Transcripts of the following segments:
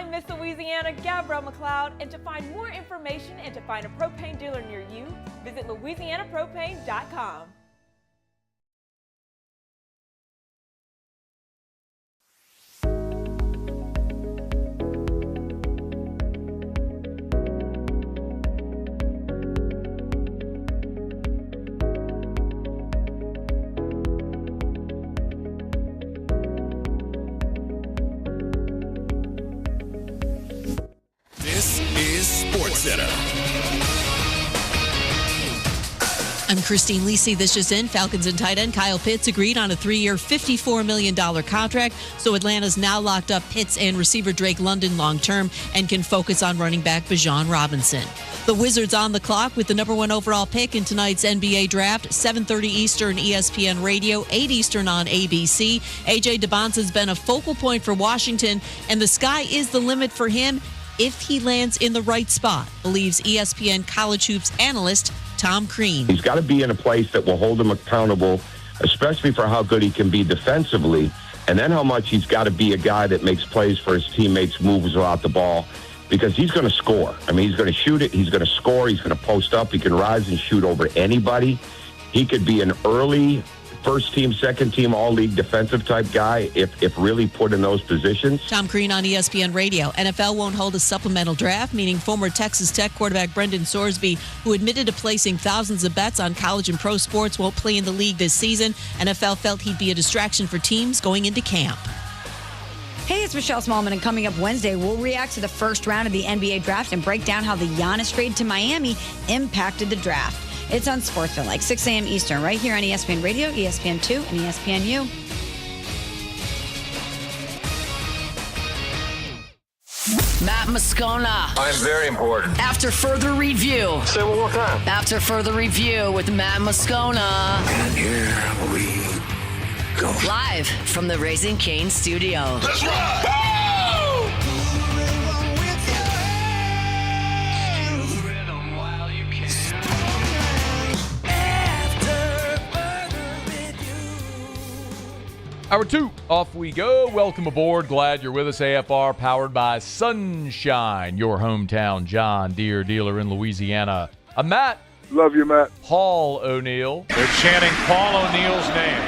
I'm Miss Louisiana, Gabrielle McLeod, and to find more information and to find a propane dealer near you, visit louisianapropane.com. This is SportsCenter. I'm Christine Lisi. This just in. Falcons and tight end Kyle Pitts agreed on a 3-year, $54 million contract. So Atlanta's now locked up Pitts and receiver Drake London long-term and can focus on running back Bijan Robinson. The Wizards on the clock with the number 1 overall pick in tonight's NBA draft, 7:30 Eastern, ESPN Radio, 8 Eastern on ABC. A.J. DeBonsa's been a focal point for Washington, and the sky is the limit for him if he lands in the right spot, believes ESPN college hoops analyst Tom Crean. He's got to be in a place that will hold him accountable, especially for how good he can be defensively, and then how much he's got to be a guy that makes plays for his teammates, moves without the ball, because he's going to score. I mean, he's going to shoot it, he's going to score, he's going to post up, he can rise and shoot over anybody. He could be an early first team, second team, all-league defensive type guy if really put in those positions. Tom Crean on ESPN Radio. NFL won't hold a supplemental draft, meaning former Texas Tech quarterback Brendan Sorsby, who admitted to placing thousands of bets on college and pro sports, won't play in the league this season. NFL felt he'd be a distraction for teams going into camp. Hey, it's Michelle Smallman, and coming up Wednesday, we'll react to the first round of the NBA draft and break down how the Giannis trade to Miami impacted the draft. It's on Sportsville, like 6 a.m. Eastern, right here on ESPN Radio, ESPN2, and ESPNU. Matt Moscona. I'm very important. After further review. Say it one more time. After further review with Matt Moscona. And here we go. Live from the Raising Cane studio. Let's rock! Hour 2, off we go. Welcome aboard. Glad you're with us. AFR powered by Sunshine, your hometown John Deere dealer in Louisiana. I'm Matt. Love you, Matt. Paul O'Neill. They're chanting Paul O'Neill's name.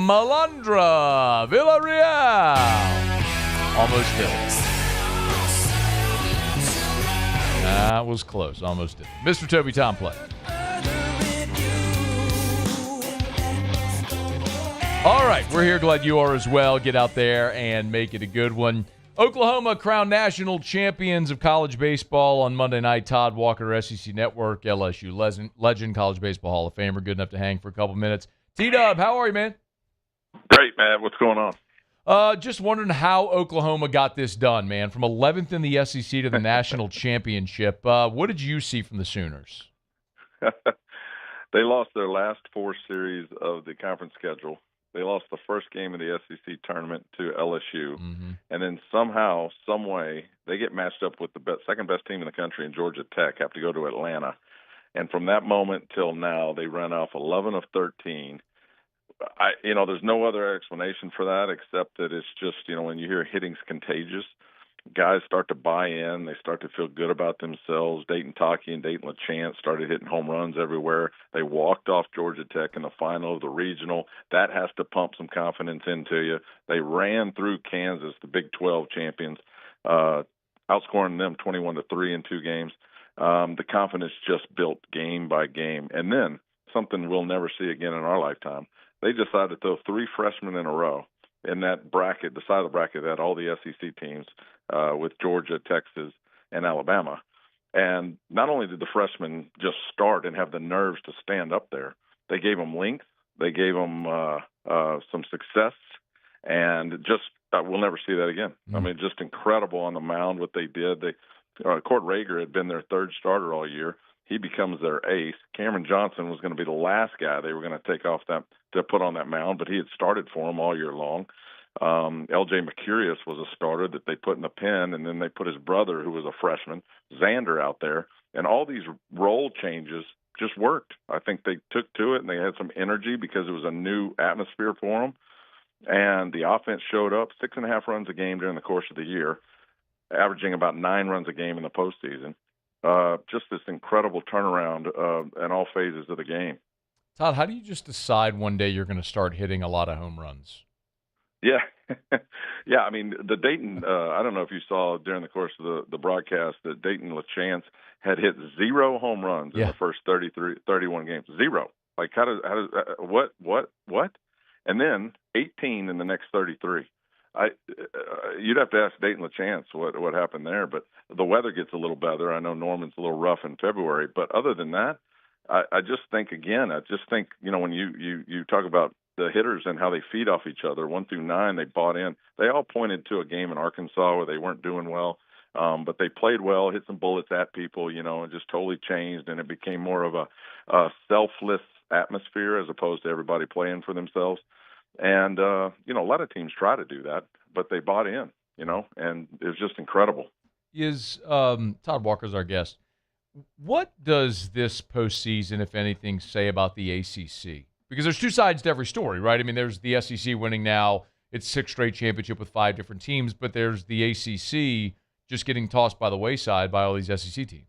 Malandra Villarreal. Almost did it. That was close. Almost did it. Mr. Toby Tomplay. All right, we're here. Glad you are as well. Get out there and make it a good one. Oklahoma crowned national champions of college baseball on Monday night. Todd Walker, SEC Network, LSU legend, College Baseball Hall of Famer, good enough to hang for a couple minutes. T-Dub, how are you, man? Great, man. What's going on? Just wondering how Oklahoma got this done, man. From 11th in the SEC to the national championship. What did you see from the Sooners? They lost their last 4 series of the conference schedule. They lost the first game of the SEC tournament to LSU, and then somehow, some way, they get matched up with the second best team in the country in Georgia Tech, have to go to Atlanta. And from that moment till now, they ran off 11 of 13. There's no other explanation for that except that it's just, when you hear hitting's contagious, guys start to buy in. They start to feel good about themselves. Dayton Taki and Dayton LaChance started hitting home runs everywhere. They walked off Georgia Tech in the final of the regional. That has to pump some confidence into you. They ran through Kansas, the Big 12 champions, outscoring them 21-3 in 2 games. The confidence just built game by game. And then something we'll never see again in our lifetime. They decided to throw 3 freshmen in a row in that bracket, the side of the bracket that all the SEC teams with Georgia, Texas, and Alabama. And not only did the freshmen just start and have the nerves to stand up there, they gave them length, they gave them some success, and just we'll never see that again. I mean, just incredible on the mound what they did. Court Rager had been their 3rd starter all year. He becomes their ace. Cameron Johnson was going to be the last guy they were going to take off that to put on that mound, but he had started for them all year long. L.J. Mercurius was a starter that they put in the pen, and then they put his brother, who was a freshman, Xander, out there. And all these role changes just worked. I think they took to it, and they had some energy because it was a new atmosphere for them. and the offense showed up. 6.5 runs a game during the course of the year, averaging about 9 runs a game in the postseason. Just this incredible turnaround in all phases of the game. Todd, how do you just decide one day you're going to start hitting a lot of home runs? Yeah. Yeah, I mean, the Dayton, I don't know if you saw during the course of the broadcast that Dayton LaChance had hit 0 home runs in the first 31 games. 0. Like, what? And then 18 in the next 33. You'd have to ask Dayton LaChance what happened there, but the weather gets a little better. I know Norman's a little rough in February, but other than that, I just think, when you talk about the hitters and how they feed off each other, 1 through 9, they bought in. They all pointed to a game in Arkansas where they weren't doing well, but they played well, hit some bullets at people, and just totally changed, and it became more of a selfless atmosphere as opposed to everybody playing for themselves. And, a lot of teams try to do that, but they bought in, and it was just incredible. Todd Walker's our guest. What does this postseason, if anything, say about the ACC? Because there's two sides to every story, right? I mean, there's the SEC winning now. It's 6th straight championship with 5 different teams, but there's the ACC just getting tossed by the wayside by all these SEC teams.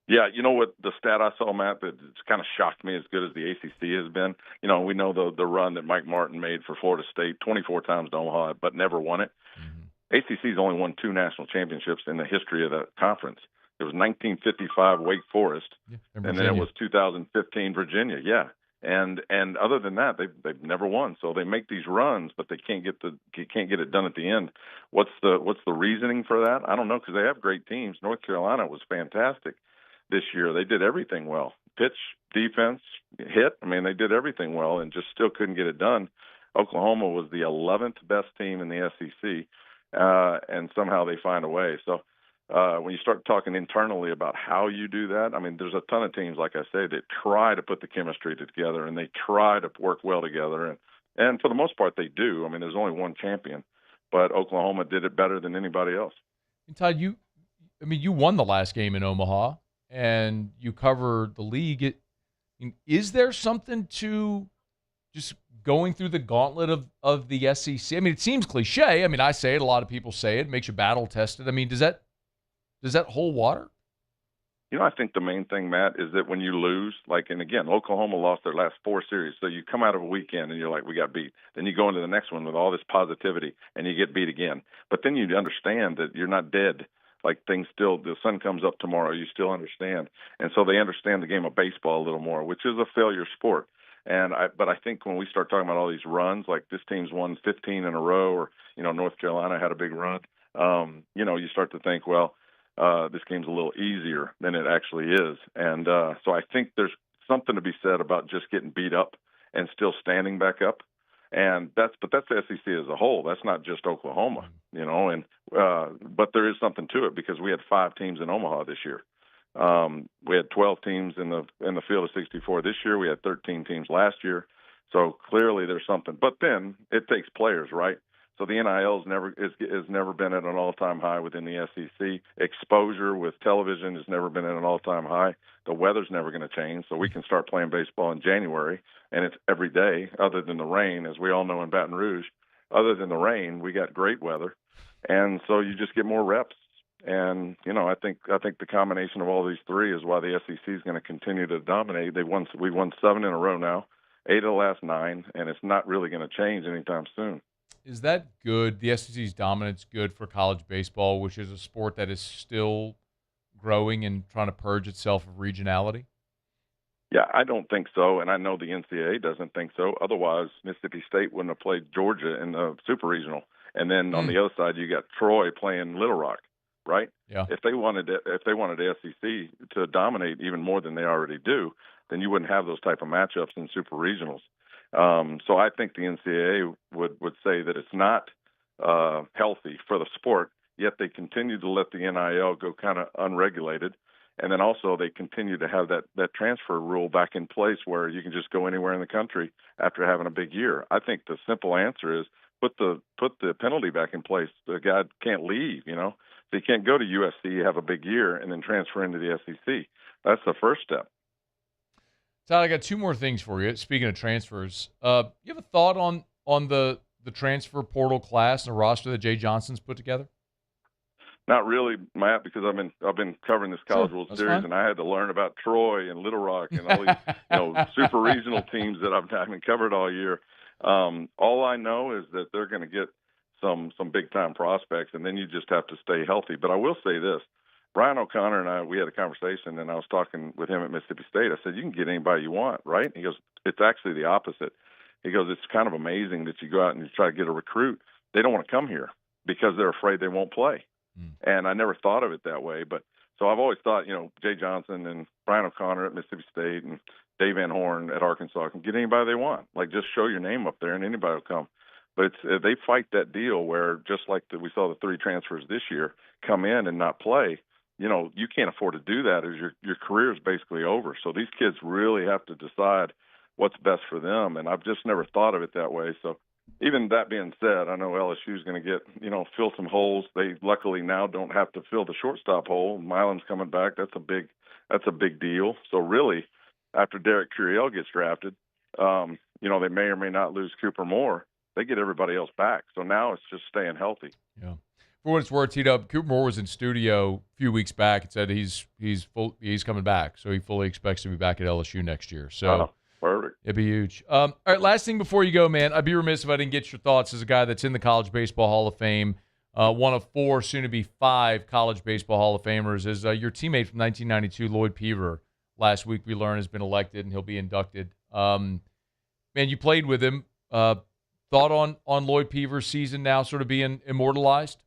Yeah, you know what the stat I saw, Matt, that kind of shocked me as good as the ACC has been? We know the run that Mike Martin made for Florida State 24 times to Omaha, but never won it. Mm-hmm. ACC's only won 2 national championships in the history of the conference. It was 1955 Wake Forest, and then it was 2015 Virginia. Yeah, and other than that, they've never won. So they make these runs, but they can't get it done at the end. What's the reasoning for that? I don't know, because they have great teams. North Carolina was fantastic this year. They did everything well. Pitch, defense, hit. I mean, they did everything well and just still couldn't get it done. Oklahoma was the 11th best team in the SEC, and somehow they find a way. So when you start talking internally about how you do that, I mean, there's a ton of teams, like I say, that try to put the chemistry together and they try to work well together. And for the most part, they do. I mean, there's only one champion, but Oklahoma did it better than anybody else. And Todd, you won the last game in Omaha, and you cover the league. Is there something to just going through the gauntlet of the SEC? I mean, it seems cliche. I mean, I say it. A lot of people say it. It makes you battle tested. I mean, does that hold water? I think the main thing, Matt, is that when you lose, and again, Oklahoma lost their last 4 series. So you come out of a weekend and you're like, we got beat. Then you go into the next one with all this positivity and you get beat again. But then you understand that you're not dead. Like, the sun comes up tomorrow, you still understand. And so they understand the game of baseball a little more, which is a failure sport. But I think when we start talking about all these runs, like this team's won 15 in a row, or, North Carolina had a big run, you start to think, well, this game's a little easier than it actually is. And so I think there's something to be said about just getting beat up and still standing back up. And that's the SEC as a whole. That's not just Oklahoma, but there is something to it, because we had 5 teams in Omaha this year. We had 12 teams in the field of 64 this year. We had 13 teams last year. So clearly there's something. But then it takes players, right? So the NIL has never been at an all-time high within the SEC. Exposure with television has never been at an all-time high. The weather's never going to change, so we can start playing baseball in January, and it's every day other than the rain, as we all know in Baton Rouge. Other than the rain, we got great weather, and so you just get more reps. And I think the combination of all these 3 is why the SEC is going to continue to dominate. We won 7 in a row now, 8 of the last 9, and it's not really going to change anytime soon. Is that good? The SEC's dominance good for college baseball, which is a sport that is still growing and trying to purge itself of regionality? Yeah, I don't think so, and I know the NCAA doesn't think so. Otherwise, Mississippi State wouldn't have played Georgia in the Super Regional, and then on the other side, you got Troy playing Little Rock, right? Yeah. If they wanted the SEC to dominate even more than they already do, then you wouldn't have those type of matchups in Super Regionals. So I think the NCAA would say that it's not healthy for the sport, yet they continue to let the NIL go kind of unregulated. And then also they continue to have that transfer rule back in place where you can just go anywhere in the country after having a big year. I think the simple answer is put the penalty back in place. The guy can't leave, So he can't go to USC, have a big year, and then transfer into the SEC. That's the first step. Todd, I got 2 more things for you. Speaking of transfers, you have a thought on on the transfer portal class and the roster that Jay Johnson's put together? Not really, Matt, because I've been covering this College World Series, fine. and I had to learn about Troy and Little Rock and all these super regional teams that I haven't covered all year. All I know is that they're going to get some big time prospects, and then you just have to stay healthy. But I will say this: Brian O'Connor and we had a conversation, and I was talking with him at Mississippi State. I said, "You can get anybody you want, right?" And he goes, "It's actually the opposite." He goes, "It's kind of amazing that you go out and you try to get a recruit. They don't want to come here because they're afraid they won't play." And I never thought of it that way. But so I've always thought, Jay Johnson and Brian O'Connor at Mississippi State and Dave Van Horn at Arkansas can get anybody they want. Like, just show your name up there and anybody will come. But they fight that deal where, just like we saw the 3 transfers this year come in and not play, you can't afford to do that, as your career is basically over. So these kids really have to decide what's best for them. And I've just never thought of it that way. So even that being said, I know LSU is going to get, fill some holes. They luckily now don't have to fill the shortstop hole. Milan's coming back. That's a big deal. So really, after Derek Curiel gets drafted, they may or may not lose Cooper Moore. They get everybody else back. So now it's just staying healthy. Yeah. For what it's worth, T-Dub, Cooper Moore was in studio a few weeks back and said he's coming back. So he fully expects to be back at LSU next year. So. Perfect. It'd be huge. All right, last thing before you go, man. I'd be remiss if I didn't get your thoughts as a guy that's in the College Baseball Hall of Fame, one of 4, soon-to-be 5 College Baseball Hall of Famers. As your teammate from 1992, Lloyd Peaver, last week we learned has been elected and he'll be inducted. Man, you played with him. Thought on Lloyd Peaver's season now sort of being immortalized?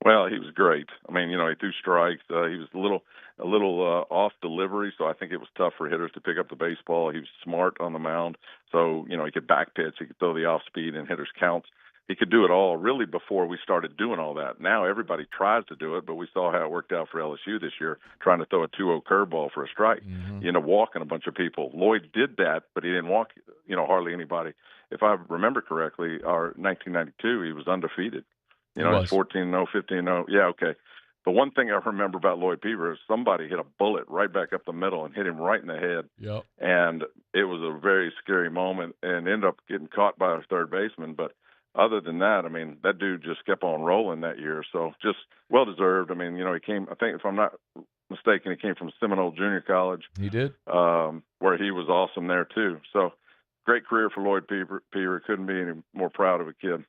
Well, he was great. I mean, he threw strikes. He was a little off delivery, so I think it was tough for hitters to pick up the baseball. He was smart on the mound, so he could back pitch, he could throw the off speed and hitters counts. He could do it all really before we started doing all that. Now everybody tries to do it, but we saw how it worked out for LSU this year, trying to throw a 2-0 curveball for a strike. Walking a bunch of people. Lloyd did that, but he didn't walk hardly anybody. If I remember correctly, our 1992, he was undefeated. He was 14-0, 15-0. Yeah, okay. But one thing I remember about Lloyd Peaver is somebody hit a bullet right back up the middle and hit him right in the head. Yep. And it was a very scary moment and ended up getting caught by our third baseman. But other than that, I mean, that dude just kept on rolling that year. So just well-deserved. I mean, he came, I think if I'm not mistaken, he came from Seminole Junior College. He did. Where he was awesome there too. So great career for Lloyd Peaver. Couldn't be any more proud of a kid.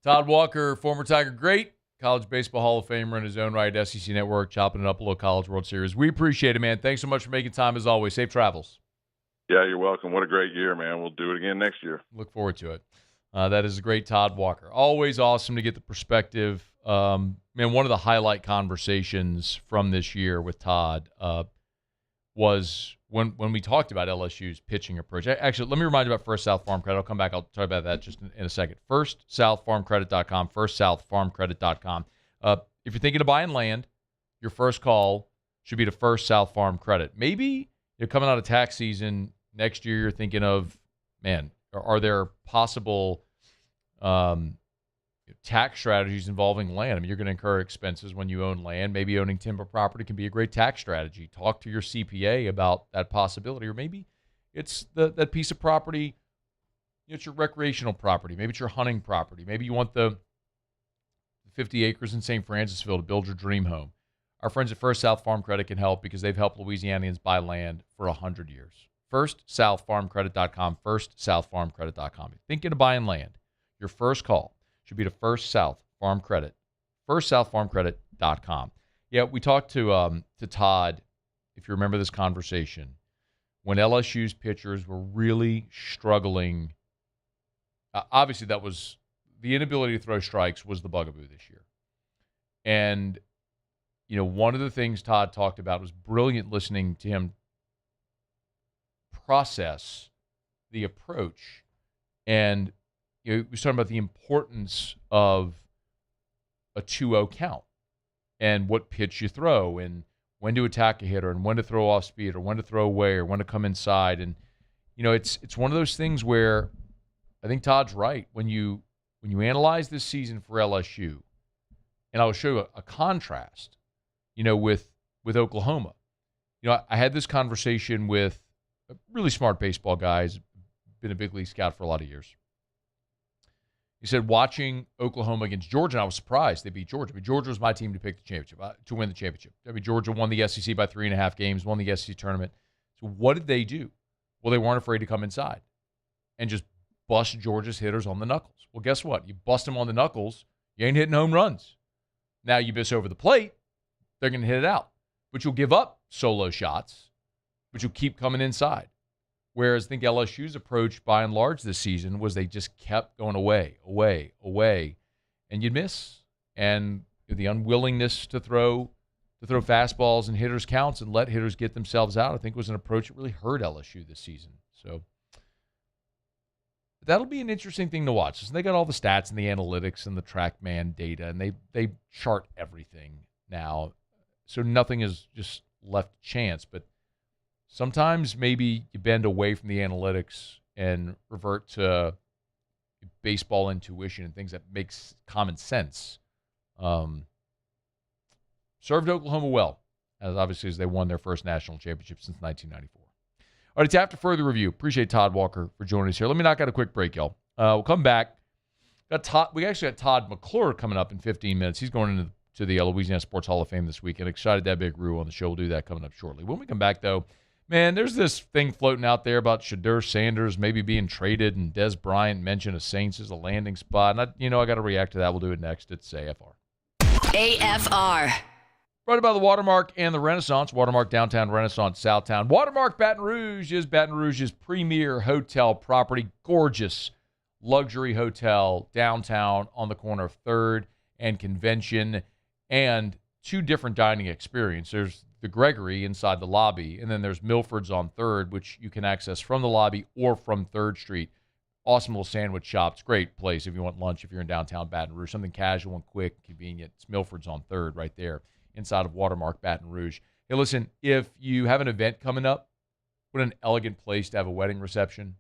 Todd Walker, former Tiger great, College Baseball Hall of Famer in his own right, SEC Network, chopping it up a little College World Series. We appreciate it, man. Thanks so much for making time as always. Safe travels. Yeah, you're welcome. What a great year, man. We'll do it again next year. Look forward to it. That is a great Todd Walker. Always awesome to get the perspective. Man, one of the highlight conversations from this year with Todd was when we talked about LSU's pitching approach. Actually, let me remind you about First South Farm Credit. I'll come back. I'll talk about that just in a second. FirstSouthFarmCredit.com, FirstSouthFarmCredit.com. If you're thinking of buying land, your first call should be to First South Farm Credit. Maybe you're coming out of tax season next year, you're thinking of, man, are there possible tax strategies involving land? I mean, you're going to incur expenses when you own land. Maybe owning timber property can be a great tax strategy. Talk to your CPA about that possibility. Or maybe it's that piece of property, it's your recreational property. Maybe it's your hunting property. Maybe you want the 50 acres in St. Francisville to build your dream home. Our friends at First South Farm Credit can help because they've helped Louisianians buy land for 100 years. FirstSouthFarmCredit.com, FirstSouthFarmCredit.com. If you're thinking of buying land, your first call should be to First South Farm Credit, FirstSouthFarmCredit.com. Yeah, we talked to Todd, if you remember this conversation, when LSU's pitchers were really struggling. Obviously, that was the inability to throw strikes was the bugaboo this year. And, one of the things Todd talked about was brilliant listening to him process the approach. And he was talking about the importance of a 2-0 count and what pitch you throw and when to attack a hitter and when to throw off speed or when to throw away or when to come inside. And, it's one of those things where I think Todd's right. When you analyze this season for LSU, and I'll show you a contrast, with Oklahoma. I had this conversation with a really smart baseball guy, been a big league scout for a lot of years. He said, watching Oklahoma against Georgia, and I was surprised they beat Georgia. But Georgia was my team to pick the championship, to win the championship. I mean, Georgia won the SEC by 3.5 games, won the SEC tournament. So what did they do? Well, they weren't afraid to come inside and just bust Georgia's hitters on the knuckles. Well, guess what? You bust them on the knuckles, you ain't hitting home runs. Now you miss over the plate, they're going to hit it out. But you'll give up solo shots, but you'll keep coming inside. Whereas I think LSU's approach by and large this season was they just kept going away, and you'd miss. And the unwillingness to throw fastballs and hitters counts and let hitters get themselves out, I think was an approach that really hurt LSU this season. So that'll be an interesting thing to watch. So they got all the stats and the analytics and the TrackMan data, and they chart everything now. So nothing is just left to chance, but sometimes maybe you bend away from the analytics and revert to baseball intuition and things that makes common sense. Served Oklahoma well, as they won their first national championship since 1994. All right, it's after further review. Appreciate Todd Walker for joining us here. Let me knock out a quick break, y'all. We'll come back. We actually got Todd McClure coming up in 15 minutes. He's going into the Louisiana Sports Hall of Fame this week, and excited to have Big Roo on the show. We'll do that coming up shortly. When we come back, though, man, there's this thing floating out there about Shedeur Sanders maybe being traded, and Des Bryant mentioned a Saints as a landing spot. And I got to react to that. We'll do it next. It's AFR. AFR. Brought to you by the Watermark and the Renaissance. Watermark Downtown, Renaissance Southtown. Watermark Baton Rouge is Baton Rouge's premier hotel property. Gorgeous luxury hotel downtown on the corner of 3rd and Convention, and 2 different dining experiences. There's the Gregory inside the lobby, and then there's Milford's on 3rd, which you can access from the lobby or from 3rd Street. Awesome little sandwich shops. Great place if you want lunch, if you're in downtown Baton Rouge. Something casual and quick, convenient. It's Milford's on 3rd right there inside of Watermark Baton Rouge. Hey, listen, if you have an event coming up, what an elegant place to have a wedding reception,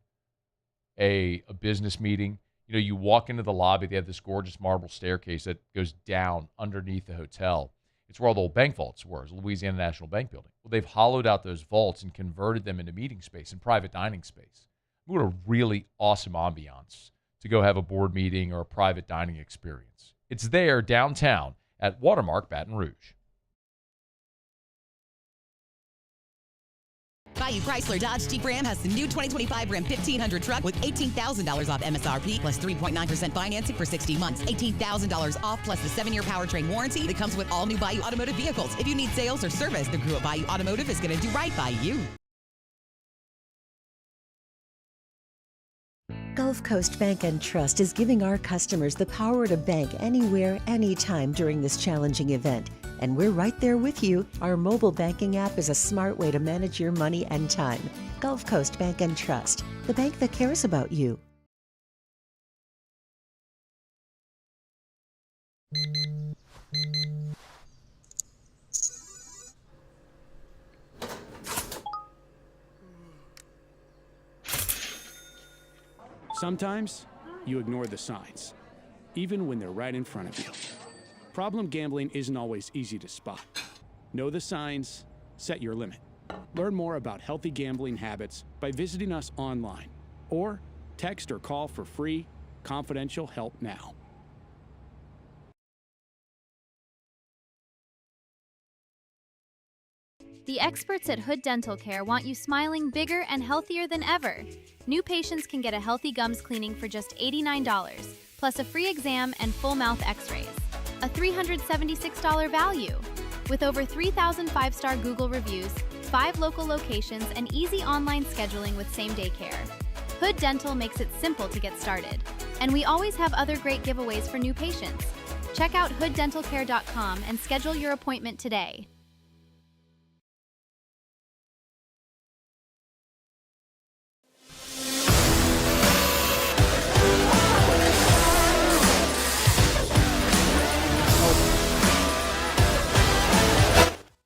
a business meeting. You walk into the lobby, they have this gorgeous marble staircase that goes down underneath the hotel. It's where all the old bank vaults were, the Louisiana National Bank building. Well, they've hollowed out those vaults and converted them into meeting space and private dining space. What a really awesome ambiance to go have a board meeting or a private dining experience. It's there downtown at Watermark Baton Rouge. Bayou Chrysler Dodge Jeep Ram has the new 2025 Ram 1500 truck with $18,000 off MSRP plus 3.9% financing for 60 months. $18,000 off plus the 7-year powertrain warranty that comes with all new Bayou Automotive vehicles. If you need sales or service, the crew at Bayou Automotive is going to do right by you. Gulf Coast Bank and Trust is giving our customers the power to bank anywhere, anytime during this challenging event. And we're right there with you. Our mobile banking app is a smart way to manage your money and time. Gulf Coast Bank and Trust, the bank that cares about you. Sometimes you ignore the signs, even when they're right in front of you. Problem gambling isn't always easy to spot. Know the signs, set your limit. Learn more about healthy gambling habits by visiting us online or text or call for free, confidential help now. The experts at Hood Dental Care want you smiling bigger and healthier than ever. New patients can get a healthy gums cleaning for just $89, plus a free exam and full mouth x-rays. A $376 value. With over 3,000 5-star Google reviews, 5 local locations, and easy online scheduling with same-day care. Hood Dental makes it simple to get started. And we always have other great giveaways for new patients. Check out hooddentalcare.com and schedule your appointment today.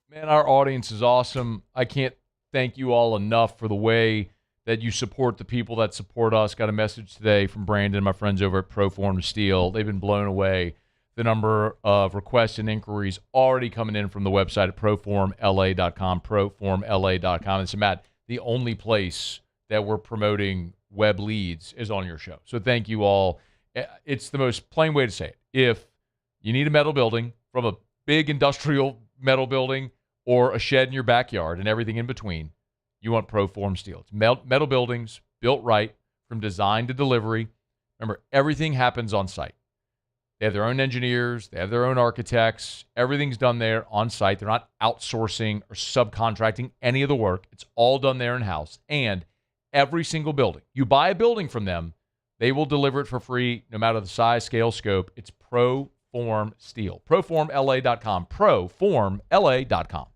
Man, our audience is awesome. I can't thank you all enough for the way that you support the people that support us. Got a message today from Brandon, my friends over at Proform Steel. They've been blown away. The number of requests and inquiries already coming in from the website at proformla.com, proformla.com. And so, Matt, the only place that we're promoting web leads is on your show. So thank you all. It's the most plain way to say it. If you need a metal building, from a big industrial metal building or a shed in your backyard and everything in between, you want ProForm steel. It's metal buildings built right from design to delivery. Remember, everything happens on site. They have their own engineers. They have their own architects. Everything's done there on site. They're not outsourcing or subcontracting any of the work. It's all done there in-house. And every single building, you buy a building from them, they will deliver it for free no matter the size, scale, scope. It's ProForm Steel. ProFormLA.com. ProFormLA.com.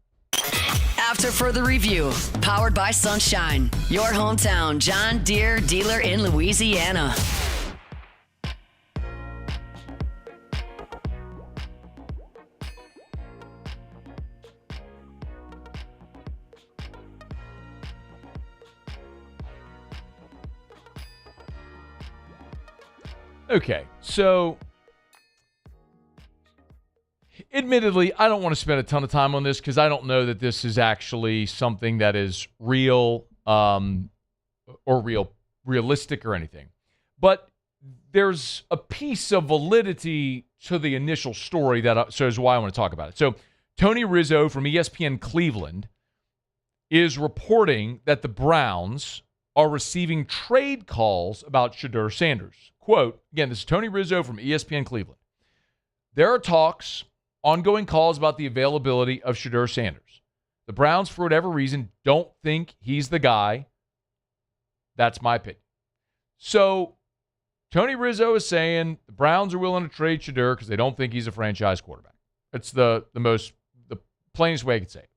After further review, powered by Sunshine, your hometown John Deere dealer in Louisiana. Okay, so admittedly, I don't want to spend a ton of time on this because I don't know that this is actually something that is real or realistic or anything. But there's a piece of validity to the initial story so is why I want to talk about it. So Tony Rizzo from ESPN Cleveland is reporting that the Browns are receiving trade calls about Shedeur Sanders. Quote, again, this is Tony Rizzo from ESPN Cleveland. There are talks, ongoing calls about the availability of Shedeur Sanders. The Browns, for whatever reason, don't think he's the guy. That's my opinion. So Tony Rizzo is saying the Browns are willing to trade Shedeur because they don't think he's a franchise quarterback. That's the plainest way I could say it.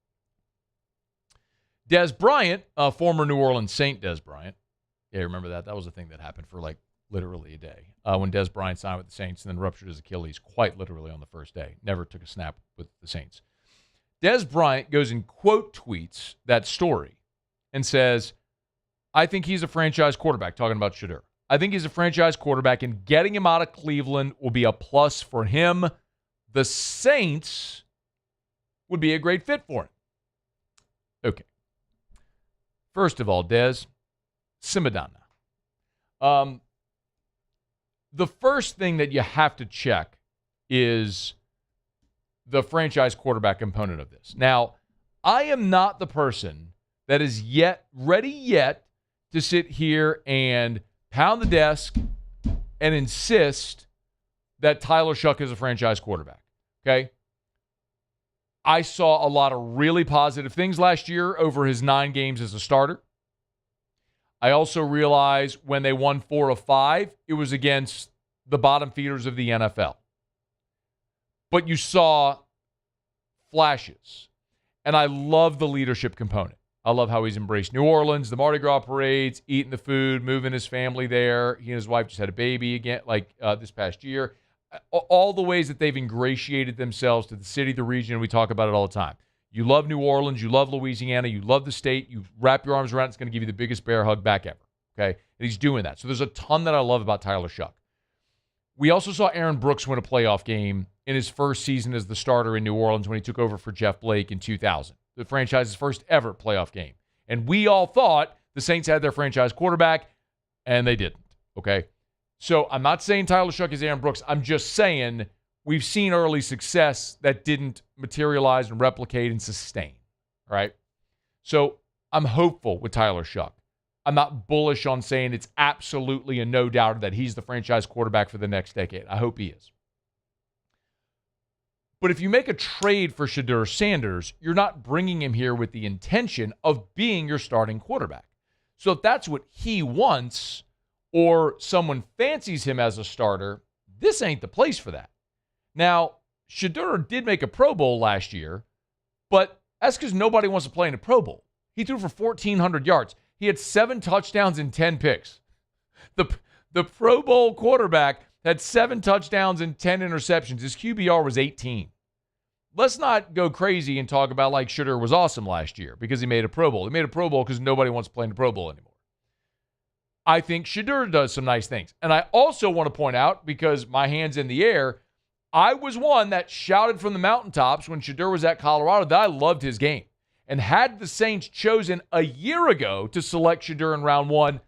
Dez Bryant, former New Orleans Saint Dez Bryant. Yeah, remember that? That was a thing that happened for literally a day. When Dez Bryant signed with the Saints and then ruptured his Achilles quite literally on the first day. Never took a snap with the Saints. Dez Bryant goes and quote tweets that story and says, I think he's a franchise quarterback, talking about Shedeur. I think he's a franchise quarterback, and getting him out of Cleveland will be a plus for him. The Saints would be a great fit for him. Okay. First of all, Dez, Simadana. The first thing that you have to check is the franchise quarterback component of this. Now, I am not the person that is ready yet to sit here and pound the desk and insist that Tyler Shuck is a franchise quarterback. Okay? I saw a lot of really positive things last year over his 9 games as a starter. I also realized when they won 4 of 5, it was against the bottom feeders of the NFL. But you saw flashes. And I love the leadership component. I love how he's embraced New Orleans, the Mardi Gras parades, eating the food, moving his family there. He and his wife just had a baby again, this past year. All the ways that they've ingratiated themselves to the city, the region. We talk about it all the time. You love New Orleans. You love Louisiana. You love the state. You wrap your arms around it. It's going to give you the biggest bear hug back ever. Okay? And he's doing that. So there's a ton that I love about Tyler Shuck. We also saw Aaron Brooks win a playoff game in his first season as the starter in New Orleans when he took over for Jeff Blake in 2000. The franchise's first ever playoff game. And we all thought the Saints had their franchise quarterback, and they didn't. Okay? So I'm not saying Tyler Shuck is Aaron Brooks. I'm just saying we've seen early success that didn't materialize and replicate and sustain. All right? So I'm hopeful with Tyler Shuck. I'm not bullish on saying it's absolutely a no doubter that he's the franchise quarterback for the next decade. I hope he is. But if you make a trade for Shedeur Sanders, you're not bringing him here with the intention of being your starting quarterback. So if that's what he wants, or someone fancies him as a starter, this ain't the place for that. Now, Shedeur did make a Pro Bowl last year, but that's because nobody wants to play in a Pro Bowl. He threw for 1,400 yards. He had 7 touchdowns and 10 picks. The Pro Bowl quarterback had 7 touchdowns and 10 interceptions. His QBR was 18. Let's not go crazy and talk about like Shedeur was awesome last year because he made a Pro Bowl. He made a Pro Bowl because nobody wants to play in the Pro Bowl anymore. I think Shedeur does some nice things. And I also want to point out, because my hand's in the air, I was one that shouted from the mountaintops when Shedeur was at Colorado that I loved his game. And had the Saints chosen a year ago to select Shedeur in round 1,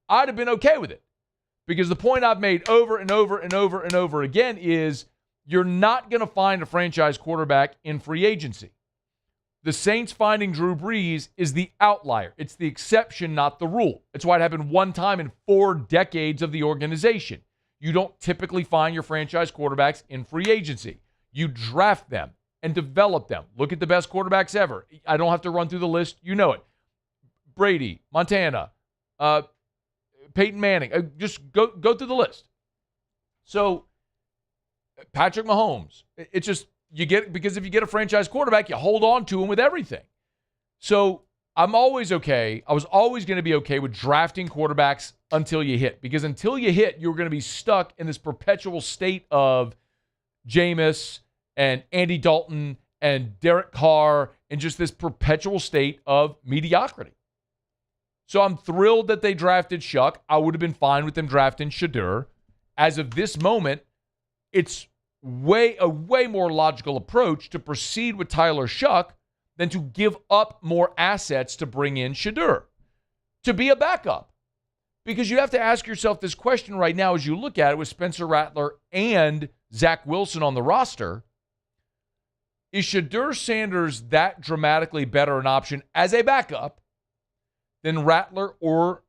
I'd have been okay with it. Because the point I've made over and over and over and over again is you're not going to find a franchise quarterback in free agency. The Saints finding Drew Brees is the outlier. It's the exception, not the rule. It's why it happened one time in 4 decades of the organization. You don't typically find your franchise quarterbacks in free agency. You draft them and develop them. Look at the best quarterbacks ever. I don't have to run through the list. You know it. Brady, Montana, Peyton Manning. Just go through the list. So Patrick Mahomes. It's just because if you get a franchise quarterback, you hold on to him with everything. So I'm always okay. I was always going to be okay with drafting quarterbacks until you hit. Because until you hit, you're going to be stuck in this perpetual state of Jameis and Andy Dalton and Derek Carr and just this perpetual state of mediocrity. So I'm thrilled that they drafted Shuck. I would have been fine with them drafting Shedeur. As of this moment, it's a way more logical approach to proceed with Tyler Shuck than to give up more assets to bring in Shedeur to be a backup. Because you have to ask yourself this question right now as you look at it with Spencer Rattler and Zach Wilson on the roster. Is Shedeur Sanders that dramatically better an option as a backup than Rattler or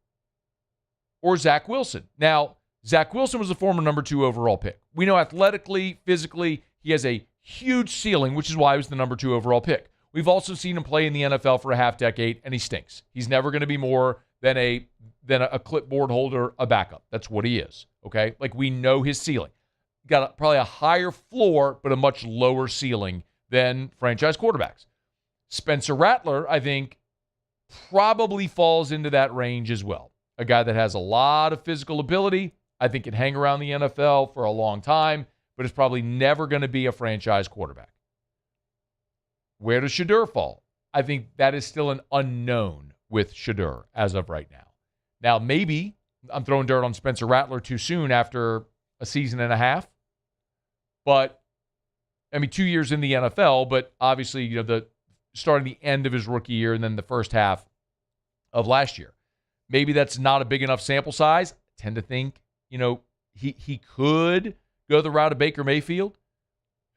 Zach Wilson? Now, Zach Wilson was the former number 2 overall pick. We know athletically, physically, he has a huge ceiling, which is why he was the number 2 overall pick. We've also seen him play in the NFL for a half decade, and he stinks. He's never going to be more than a clipboard holder, a backup. That's what he is, okay? Like, we know his ceiling. Got probably a higher floor, but a much lower ceiling than franchise quarterbacks. Spencer Rattler, I think, probably falls into that range as well. A guy that has a lot of physical ability, I think can hang around the NFL for a long time, but is probably never going to be a franchise quarterback. Where does Shedeur fall? I think that is still an unknown with Shedeur as of right now. Now, maybe I'm throwing dirt on Spencer Rattler too soon after a season and a half. But, 2 years in the NFL, but obviously, the starting the end of his rookie year and then the first half of last year. Maybe that's not a big enough sample size. I tend to think, he could go the route of Baker Mayfield,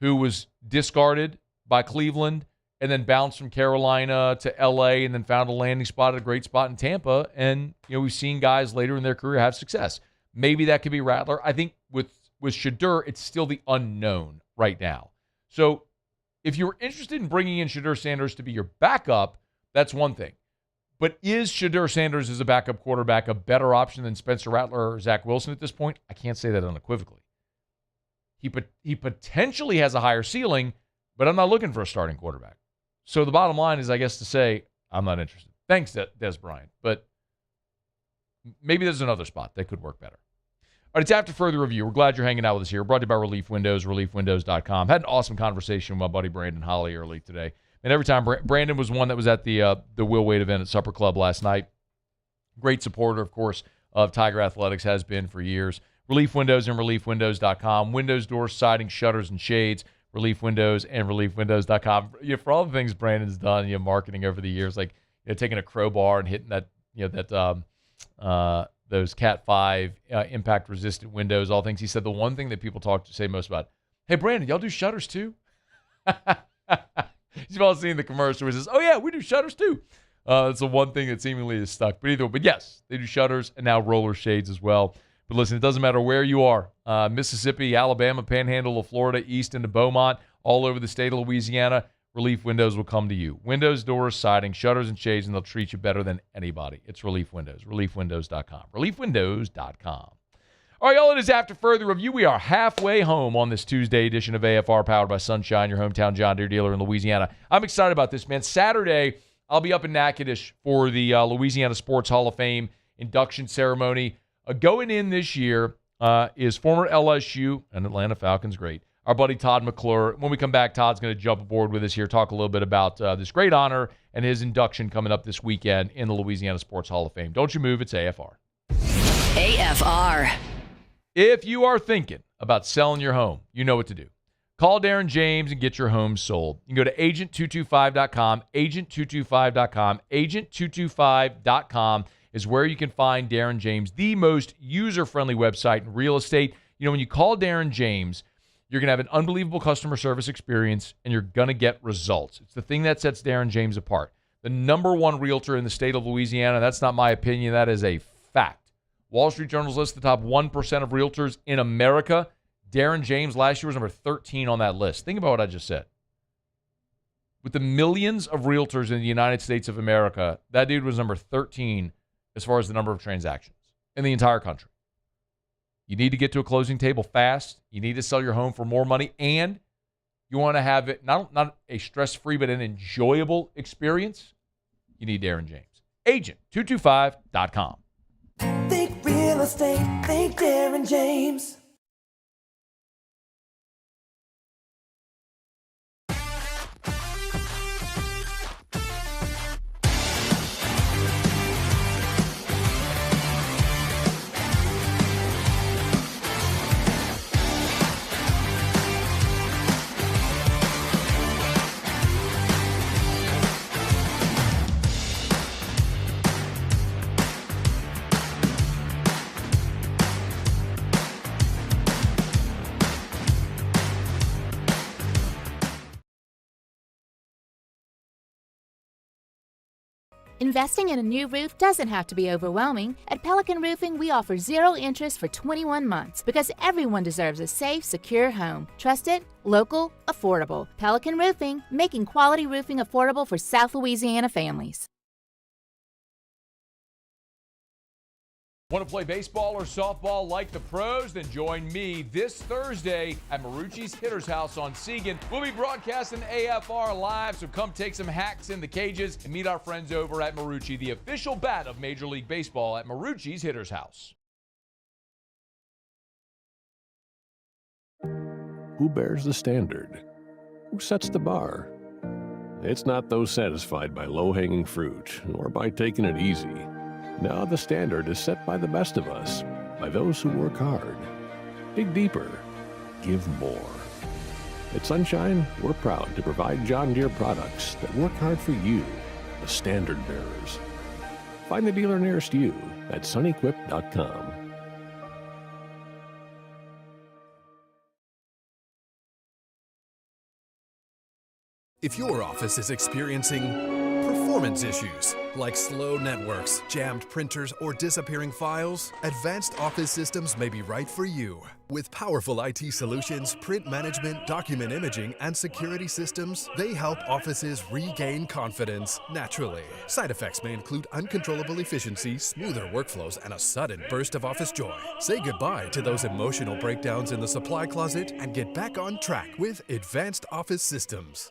who was discarded by Cleveland and then bounced from Carolina to L.A. and then found a landing spot at a great spot in Tampa. And, we've seen guys later in their career have success. Maybe that could be Rattler. I think with Shedeur, it's still the unknown right now. So if you're interested in bringing in Shedeur Sanders to be your backup, that's one thing. But is Shedeur Sanders as a backup quarterback a better option than Spencer Rattler or Zach Wilson at this point? I can't say that unequivocally. He potentially has a higher ceiling, but I'm not looking for a starting quarterback. So the bottom line is, I guess, to say I'm not interested. Thanks, Des Bryant. But maybe there's another spot that could work better. All right, it's After Further Review. We're glad you're hanging out with us here. Brought to you by Relief Windows, reliefwindows.com. Had an awesome conversation with my buddy Brandon Holly early today. And every time, Brandon was one that was at the Will Wade event at Supper Club last night. Great supporter, of course, of Tiger Athletics, has been for years. Relief Windows and reliefwindows.com. Windows, doors, siding, shutters, and shades. Relief Windows and reliefwindows.com. For all the things Brandon's done, marketing over the years, like taking a crowbar and hitting that, those Cat 5 impact-resistant windows, all things. He said the one thing that people say most about, hey, Brandon, y'all do shutters too? You've all seen the commercial where it says, oh, yeah, we do shutters too. It's the one thing that seemingly is stuck. But yes, they do shutters and now roller shades as well. But listen, it doesn't matter where you are. Mississippi, Alabama, Panhandle of Florida, east into Beaumont, all over the state of Louisiana, Relief Windows will come to you. Windows, doors, siding, shutters, and shades, and they'll treat you better than anybody. It's Relief Windows. Reliefwindows.com. Reliefwindows.com. All right, y'all, it is After Further Review. We are halfway home on this Tuesday edition of AFR, powered by Sunshine, your hometown John Deere dealer in Louisiana. I'm excited about this, man. Saturday, I'll be up in Natchitoches for the Louisiana Sports Hall of Fame induction ceremony. Going in this year is former LSU and Atlanta Falcons great, our buddy Todd McClure. When we come back, Todd's going to jump aboard with us here, talk a little bit about this great honor and his induction coming up this weekend in the Louisiana Sports Hall of Fame. Don't you move, it's AFR. AFR. If you are thinking about selling your home, you know what to do. Call Darren James and get your home sold. You can go to agent225.com, agent225.com, agent225.com, is where you can find Darren James, the most user-friendly website in real estate. You know, when you call Darren James, you're going to have an unbelievable customer service experience, and you're going to get results. It's the thing that sets Darren James apart. The number one realtor in the state of Louisiana, that's not my opinion, that is a fact. Wall Street Journal's list the top 1% of realtors in America. Darren James last year was number 13 on that list. Think about what I just said. With the millions of realtors in the United States of America, that dude was number 13 as far as the number of transactions in the entire country. You need to get to a closing table fast. You need to sell your home for more money, and you want to have it not a stress-free but an enjoyable experience. You need Darren James. Agent225.com. Think real estate, think Darren James. Investing in a new roof doesn't have to be overwhelming. At Pelican Roofing, we offer 0 interest for 21 months because everyone deserves a safe, secure home. Trusted, local, affordable. Pelican Roofing, making quality roofing affordable for South Louisiana families. Want to play baseball or softball like the pros? Then join me this Thursday at Marucci's Hitter's House on Seagan. We'll be broadcasting AFR live, so come take some hacks in the cages and meet our friends over at Marucci, the official bat of Major League Baseball at Marucci's Hitter's House. Who bears the standard? Who sets the bar? It's not those satisfied by low-hanging fruit or by taking it easy. Now the standard is set by the best of us, by those who work hard. Dig deeper. Give more. At Sunshine, we're proud to provide John Deere products that work hard for you, the standard bearers. Find the dealer nearest you at sunequip.com. If your office is experiencing performance issues like slow networks, jammed printers, or disappearing files, Advanced Office Systems may be right for you. With powerful IT solutions, print management, document imaging, and security systems, they help offices regain confidence naturally. Side effects may include uncontrollable efficiency, smoother workflows, and a sudden burst of office joy. Say goodbye to those emotional breakdowns in the supply closet and get back on track with Advanced Office Systems.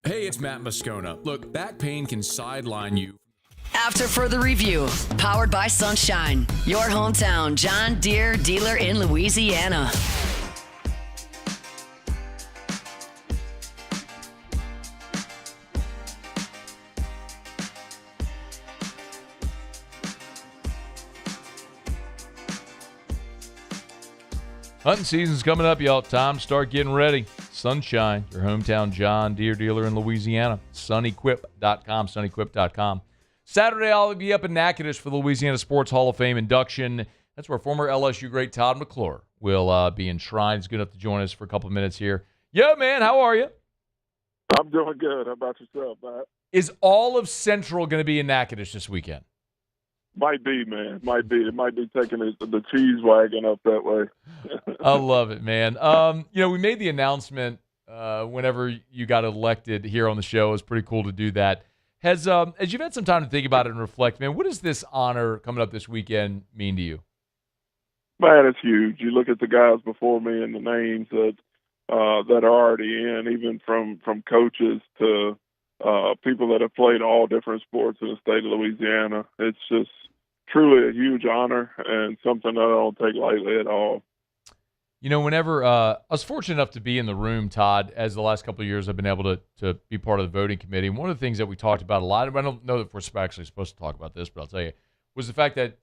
Hey, it's Matt Moscona. Look, back pain can sideline you. After further review, powered by Sunshine, your hometown John Deere dealer in Louisiana. Hunting season's coming up, y'all. Time to start getting ready. Sunshine, your hometown John Deere dealer in Louisiana. Sunequip.com, sunequip.com. Saturday, I'll be up in Natchitoches for the Louisiana Sports Hall of Fame induction. That's where former LSU great Todd McClure will be enshrined. He's good enough to join us for a couple of minutes here. Yo, man, how are you? I'm doing good. How about yourself, Matt? Is all of Central going to be in Natchitoches this weekend? Might be, man. Might be. It might be taking the cheese wagon up that way. I love it, man. We made the announcement whenever you got elected here on the show. It was pretty cool to do that. As you've had some time to think about it and reflect, man, what does this honor coming up this weekend mean to you? Man, it's huge. You look at the guys before me and the names that that are already in, even from coaches to people that have played all different sports in the state of Louisiana. It's just truly a huge honor and something that I don't take lightly at all. You know, whenever I was fortunate enough to be in the room, Todd, as the last couple of years I've been able to be part of the voting committee. And one of the things that we talked about a lot, and I don't know if we're actually supposed to talk about this, but I'll tell you, was the fact that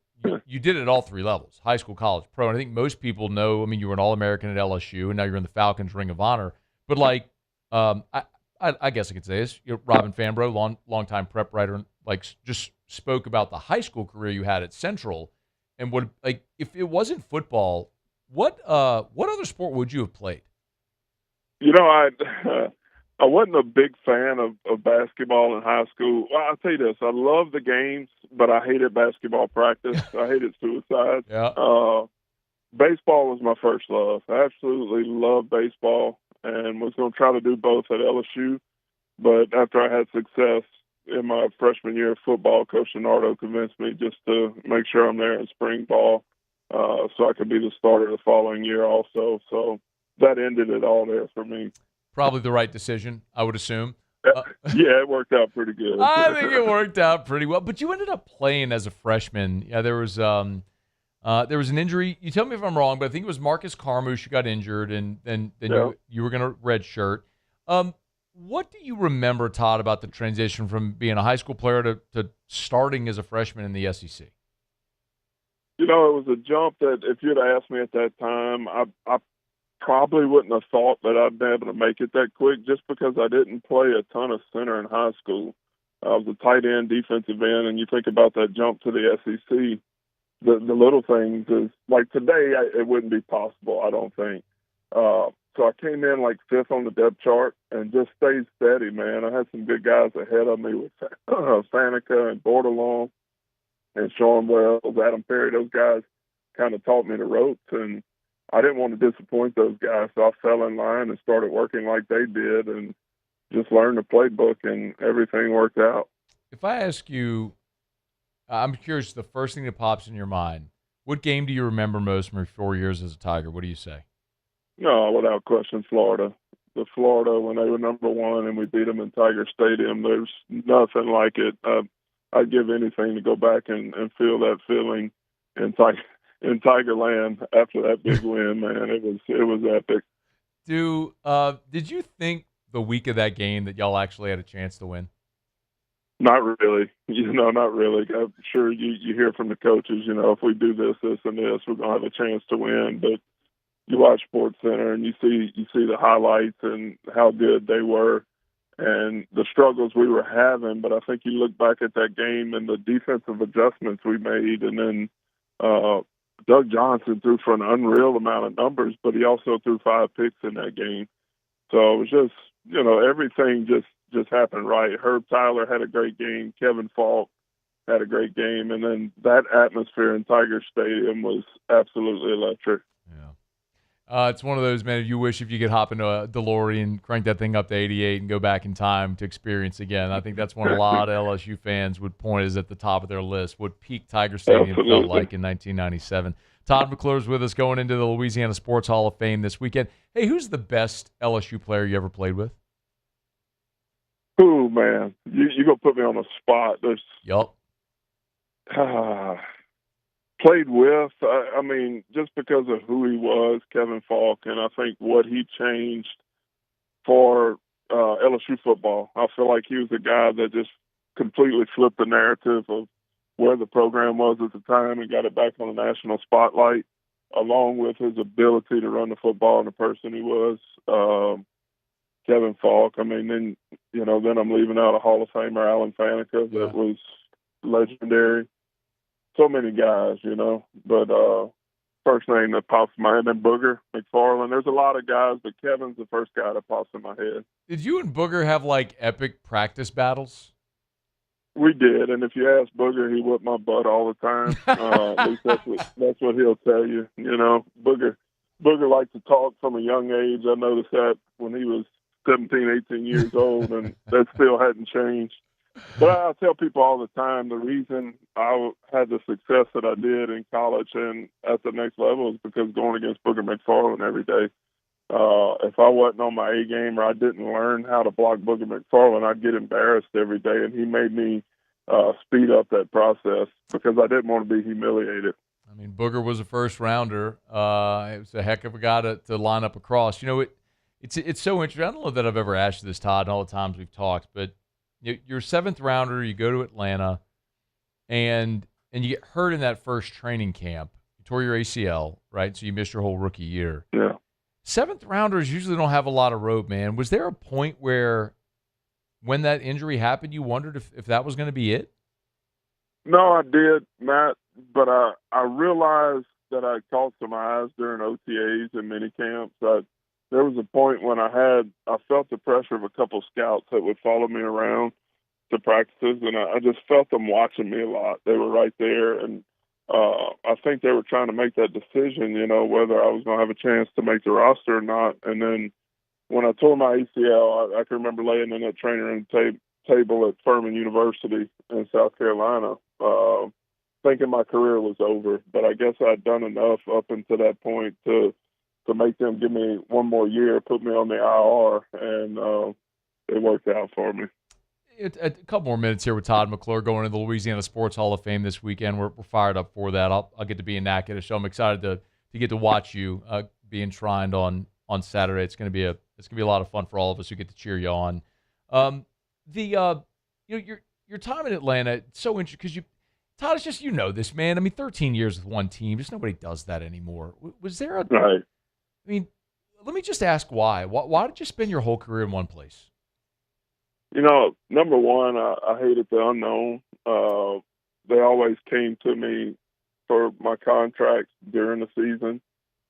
you did it at all three levels, high school, college, pro. And I think most people know, I mean, you were an All-American at LSU, and now you're in the Falcons Ring of Honor. But, like, I guess I could say this, Robin Fambro, longtime prep writer, like, just spoke about the high school career you had at Central. And what, like, if it wasn't football, what other sport would you have played? You know, I wasn't a big fan of basketball in high school. Well, I'll tell you this, I love the games, but I hated basketball practice. I hated suicide. Yeah. Baseball was my first love. I absolutely loved baseball and was going to try to do both at LSU. But after I had success in my freshman year of football, Coach Shedeur convinced me just to make sure I'm there in spring ball so I could be the starter the following year also. So that ended it all there for me. Probably the right decision, I would assume. Yeah, it worked out pretty good. I think it worked out pretty well. But you ended up playing as a freshman. Yeah, there was an injury. You tell me if I'm wrong, but I think it was Marcus Carmouche who got injured, and then you were going to redshirt. What do you remember, Todd, about the transition from being a high school player to starting as a freshman in the SEC? You know, it was a jump that if you'd asked me at that time, I probably wouldn't have thought that I'd be able to make it that quick just because I didn't play a ton of center in high school. I was a tight end, defensive end, and you think about that jump to the SEC, the little things is, like today, it wouldn't be possible, I don't think. So I came in like fifth on the depth chart and just stayed steady, man. I had some good guys ahead of me with Fanica and Bordelon and Sean Wells, Adam Perry. Those guys kind of taught me the ropes, and I didn't want to disappoint those guys, so I fell in line and started working like they did and just learned the playbook, and everything worked out. If I ask you, I'm curious, the first thing that pops in your mind, what game do you remember most from your 4 years as a Tiger? What do you say? No, without question, Florida. The Florida, when they were number one and we beat them in Tiger Stadium, there's nothing like it. I'd give anything to go back and feel that feeling in Tigerland after that big win, man. It was epic. Did you think the week of that game that y'all actually had a chance to win? Not really. Not really. I'm sure you hear from the coaches, if we do this, this, and this, we're going to have a chance to win. But you watch SportsCenter and you see the highlights and how good they were and the struggles we were having. But I think you look back at that game and the defensive adjustments we made, and then Doug Johnson threw for an unreal amount of numbers, but he also threw 5 picks in that game. So it was just, everything just happened right. Herb Tyler had a great game. Kevin Falk had a great game. And then that atmosphere in Tiger Stadium was absolutely electric. It's one of those, man, you wish if you could hop into a DeLorean, crank that thing up to 88 and go back in time to experience again. I think that's one a lot of LSU fans would point is at the top of their list, what peak Tiger Stadium felt like in 1997. Todd McClure's with us going into the Louisiana Sports Hall of Fame this weekend. Hey, who's the best LSU player you ever played with? Oh, man. You're going to put me on the spot. Yup. Played with, I mean, just because of who he was, Kevin Falk, and I think what he changed for LSU football. I feel like he was a guy that just completely flipped the narrative of where the program was at the time and got it back on the national spotlight, along with his ability to run the football and the person he was. Kevin Falk. I mean, then I'm leaving out a Hall of Famer, Alan Faneca, that was legendary. So many guys, but first name that pops in my head, then Booger McFarland. There's a lot of guys, but Kevin's the first guy that pops in my head. Did you and Booger have, like, epic practice battles? We did, and if you ask Booger, he whipped my butt all the time. At least that's what he'll tell you. Booger liked to talk from a young age. I noticed that when he was 17, 18 years old, and that still hadn't changed. But I tell people all the time, the reason I had the success that I did in college and at the next level is because going against Booger McFarland every day. if I wasn't on my A game or I didn't learn how to block Booger McFarland, I'd get embarrassed every day. And he made me speed up that process because I didn't want to be humiliated. I mean, Booger was a first-rounder. It was a heck of a guy to line up across. You know, it's so interesting. I don't know that I've ever asked you this, Todd, and all the times we've talked, but you're a seventh-rounder. You go to Atlanta, and you get hurt in that first training camp. You tore your ACL, right? So you missed your whole rookie year. Yeah. Seventh-rounders usually don't have a lot of rope, man. Was there a point where when that injury happened, you wondered if that was going to be it? No, I did, Matt, but I realized that I caught some eyes during OTAs and mini camps. There was a point when I felt the pressure of a couple scouts that would follow me around to practices, and I just felt them watching me a lot. They were right there, and I think they were trying to make that decision, whether I was going to have a chance to make the roster or not. And then when I tore my ACL, I can remember laying in that training room table at Furman University in South Carolina, thinking my career was over. But I guess I'd done enough up until that point to make them give me one more year, put me on the IR, and it worked out for me. A couple more minutes here with Todd McClure going to the Louisiana Sports Hall of Fame this weekend. We're fired up for that. I'll get to be in Natchitoches, so I'm excited to get to watch you be enshrined on Saturday. It's gonna be a lot of fun for all of us who get to cheer you on. Your time in Atlanta, it's so interesting because Todd, it's just this, man. I mean, 13 years with one team, just nobody does that anymore. Was there a right? I mean, let me just ask why. Why did you spend your whole career in one place? Number one, I hated the unknown. They always came to me for my contracts during the season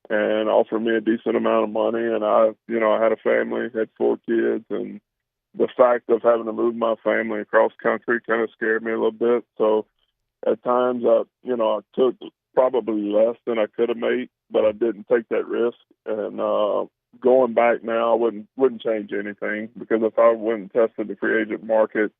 and offered me a decent amount of money. And I had a family, had 4 kids, and the fact of having to move my family across country kind of scared me a little bit. So at times, I took probably less than I could have made, but I didn't take that risk. And going back now, I wouldn't change anything, because if I wouldn't tested the free agent market,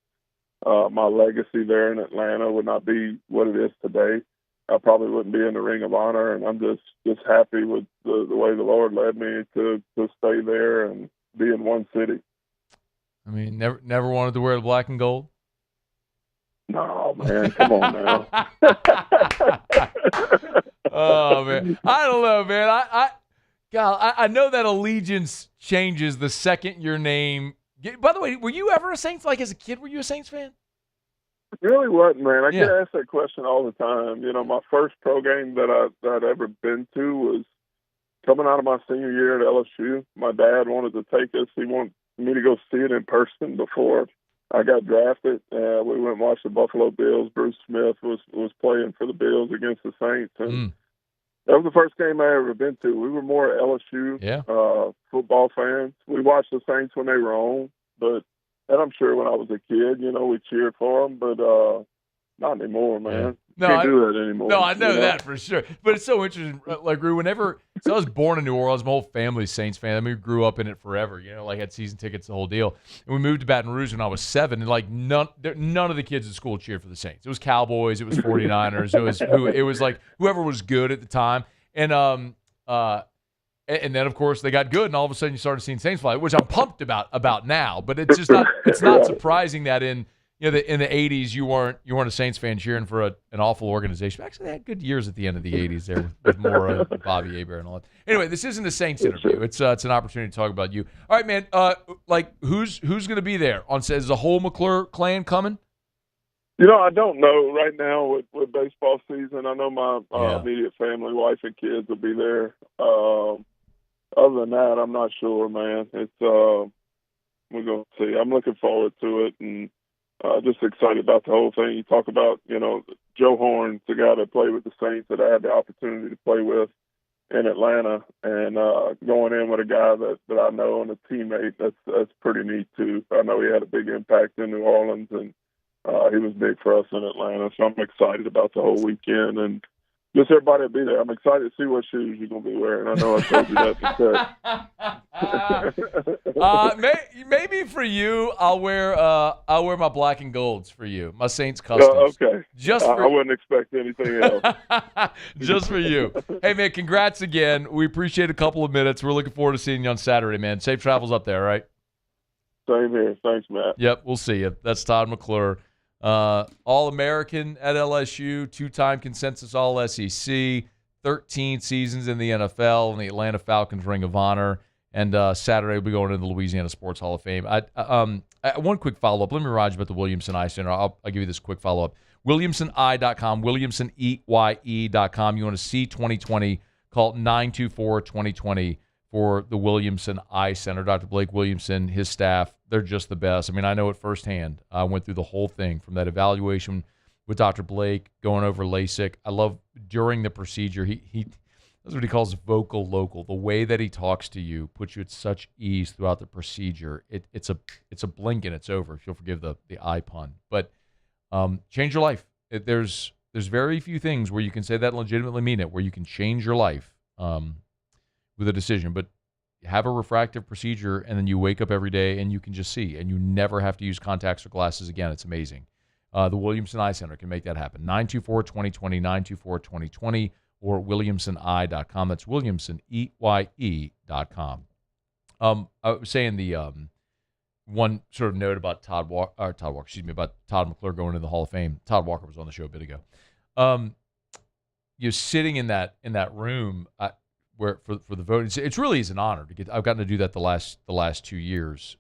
my legacy there in Atlanta would not be what it is today. I probably wouldn't be in the Ring of Honor, and I'm just happy with the way the Lord led me to stay there and be in one city. I mean, never wanted to wear the black and gold? No, man, come on now. Oh, man. I don't know, man. I know that allegiance changes the second your name. By the way, were you ever a Saints? Like as a kid, were you a Saints fan? Really wasn't, man. I get asked that question all the time. My first pro game that I'd ever been to was coming out of my senior year at LSU. My dad wanted to take us. He wanted me to go see it in person before I got drafted. We went and watched the Buffalo Bills. Bruce Smith was playing for the Bills against the Saints, and that was the first game I ever been to. We were more LSU football fans. We watched the Saints when they were on, and I'm sure when I was a kid, we cheered for them, but not anymore, man. Yeah. No, Can't do that anymore. No, I know that for sure. But it's so interesting. Like, so I was born in New Orleans. My whole family's Saints fan. I mean, we grew up in it forever. Had season tickets, the whole deal. And we moved to Baton Rouge when I was 7, and none of the kids at school cheered for the Saints. It was Cowboys. It was 49ers. It was like whoever was good at the time. And then of course they got good, and all of a sudden you started seeing Saints fly, which I'm pumped about now. But it's just not surprising that in the 80s you weren't a Saints fan cheering for an awful organization. Actually, they had good years at the end of the 80s there with more Bobby Hebert and all that. Anyway, this isn't a Saints interview. It's an opportunity to talk about you. All right, man. Who's going to be there? Is the whole McClure clan coming? I don't know right now with baseball season. I know my immediate family, wife and kids will be there. Other than that, I'm not sure, man. It's we're going to see. I'm looking forward to it, and just excited about the whole thing. You talk about, Joe Horn, the guy that played with the Saints that I had the opportunity to play with in Atlanta, and going in with a guy that I know and a teammate, that's pretty neat too. I know he had a big impact in New Orleans, and he was big for us in Atlanta. So I'm excited about the whole weekend, and Just everybody will be there. I'm excited to see what shoes you're going to be wearing. I know I told you that. Maybe for you, I'll wear my black and golds for you, my Saints customs. Okay. I wouldn't expect anything else. Just for you. Hey, man, congrats again. We appreciate a couple of minutes. We're looking forward to seeing you on Saturday, man. Safe travels up there, all right? Same here. Thanks, Matt. Yep, we'll see you. That's Todd McClure. All-American at LSU, two-time consensus All-SEC, 13 seasons in the NFL, and the Atlanta Falcons Ring of Honor. And Saturday we'll be going to the Louisiana Sports Hall of Fame. One quick follow-up. Let me remind you about the Williamson Eye Center. I'll give you this quick follow-up. WilliamsonEye.com, WilliamsonEye.com. You want to see 2020, call 924-2020 for the Williamson Eye Center. Dr. Blake Williamson, his staff, they're just the best. I mean, I know it firsthand. I went through the whole thing from that evaluation with Dr. Blake, going over LASIK. I love during the procedure, he that's what he calls vocal local. The way that he talks to you puts you at such ease throughout the procedure. It's a blink and it's over, if you'll forgive the eye pun. But change your life. There's very few things where you can say that and legitimately mean it, where you can change your life with a decision. But have a refractive procedure, and then you wake up every day and you can just see, and you never have to use contacts or glasses again. It's amazing. The Williamson Eye Center can make that happen. 924-2020, 924-2020, or WilliamsonEye.com. That's WilliamsonEye.com. I was saying the one sort of note about Todd McClure going to the Hall of Fame. Todd Walker was on the show a bit ago. You're sitting in that room. Where for the vote, it really is an honor to get. I've gotten to do that the last 2 years,